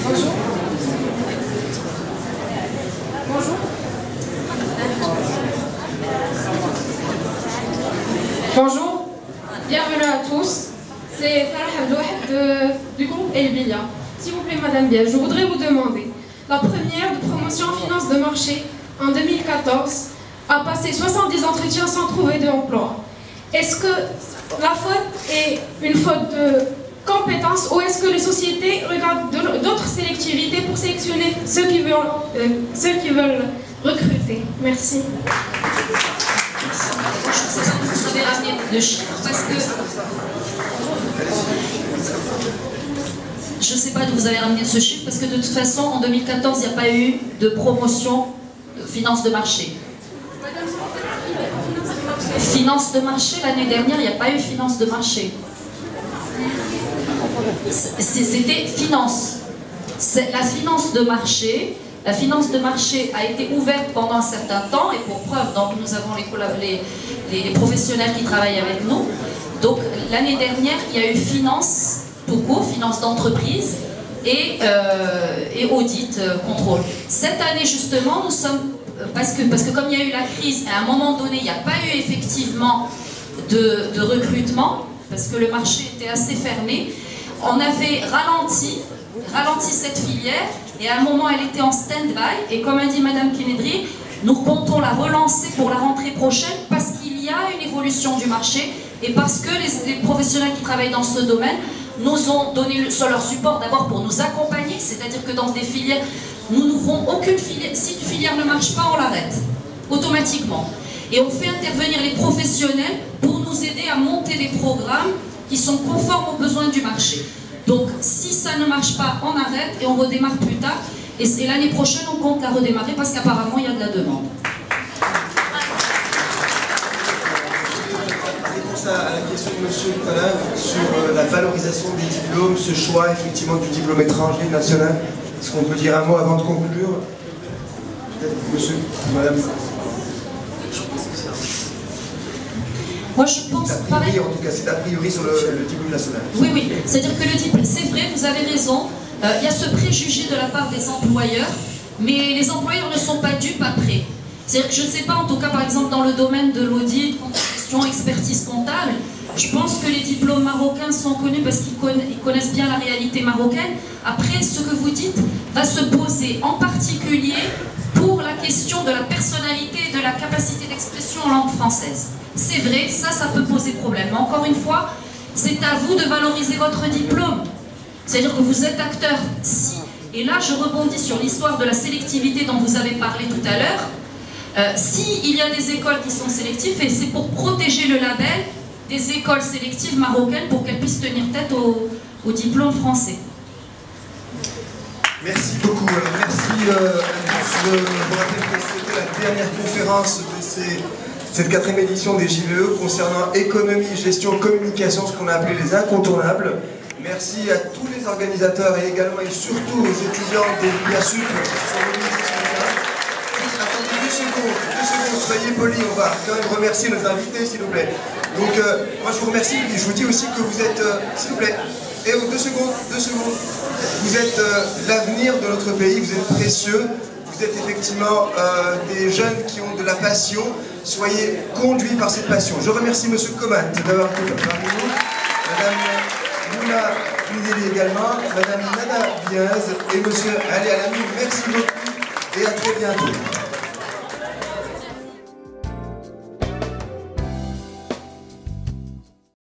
Bonjour. Bonjour. Bonjour. Bienvenue à tous. C'est Farah Abdouahed du groupe El Bilia. S'il vous plaît, Madame Biel, je voudrais vous demander. La première de promotion en finance de marché en 2014 a passé 70 entretiens sans trouver d'emploi. Est-ce que la faute est une faute de compétences ou est-ce que les sociétés regardent d'autres sélectivités pour sélectionner ceux qui veulent recruter? Merci. Vous avez ramené le chiffre parce que je ne sais pas d'où vous avez ramené ce chiffre parce que de toute façon en 2014 il n'y a pas eu de promotion de finance de marché. Finance de marché, l'année dernière il n'y a pas eu finance de marché. C'était finance. La finance de marché. La finance de marché a été ouverte pendant un certain temps et pour preuve, donc nous avons les professionnels qui travaillent avec nous. Donc l'année dernière, il y a eu finance tout court, finance d'entreprise et audit, contrôle. Cette année justement, nous sommes, parce que comme il y a eu la crise, à un moment donné, il n'y a pas eu effectivement de recrutement, parce que le marché était assez fermé, on avait ralenti cette filière et à un moment elle était en stand-by et comme a dit Madame Kennedy, nous comptons la relancer pour la rentrée prochaine parce qu'il y a une évolution du marché et parce que les professionnels qui travaillent dans ce domaine nous ont donné leur support d'abord pour nous accompagner, c'est-à-dire que dans des filières, nous n'ouvrons aucune filière, si une filière ne marche pas, on l'arrête automatiquement. Et on fait intervenir les professionnels pour nous aider à monter des programmes qui sont conformes aux besoins du marché. Donc si ça ne marche pas, on arrête et on redémarre plus tard. Et l'année prochaine, on compte la redémarrer parce qu'apparemment, il y a de la demande. Réponse à la question de monsieur tout à l'heure sur la valorisation des diplômes, ce choix effectivement du diplôme étranger, national. Est-ce qu'on peut dire un mot avant de conclure? Peut-être monsieur, madame. Moi, je pense pareil. En tout cas, c'est a priori sur le diplôme national. Oui, oui. C'est-à-dire que le diplôme, c'est vrai, vous avez raison. Il y a ce préjugé de la part des employeurs, mais les employeurs ne sont pas dupes après. C'est-à-dire que je ne sais pas, en tout cas, par exemple, dans le domaine de l'audit, gestion, expertise comptable, je pense que les diplômes marocains sont connus parce qu'ils connaissent bien la réalité marocaine. Après, ce que vous dites va se poser en particulier pour la question de la personnalité et de la capacité d'expression en langue française. C'est vrai, ça peut poser problème. Mais encore une fois, c'est à vous de valoriser votre diplôme. C'est-à-dire que vous êtes acteur. Et là, je rebondis sur l'histoire de la sélectivité dont vous avez parlé tout à l'heure. S'il y a des écoles qui sont sélectives, et c'est pour protéger le label des écoles sélectives marocaines pour qu'elles puissent tenir tête au diplôme français. Merci beaucoup. Merci à tous. Je vous rappelle que c'était la dernière conférence de cette 4e édition des JVE concernant économie, gestion, communication, ce qu'on a appelé les incontournables. Merci à tous les organisateurs et également et surtout aux étudiants des BIASUP qui sont venus ici ce matin. Attendez 2 secondes, soyez polis, on va quand même remercier nos invités s'il vous plaît. Donc moi je vous remercie et je vous dis aussi que vous êtes, s'il vous plaît, et 2 secondes, vous êtes l'avenir de notre pays, vous êtes précieux. Vous êtes effectivement des jeunes qui ont de la passion. Soyez conduits par cette passion. Je remercie M. Comat d'avoir été parmi nous, Mme Mouna Moudeli également, Mme Nana Biaz et M. Ali Alami. Merci beaucoup et à très bientôt.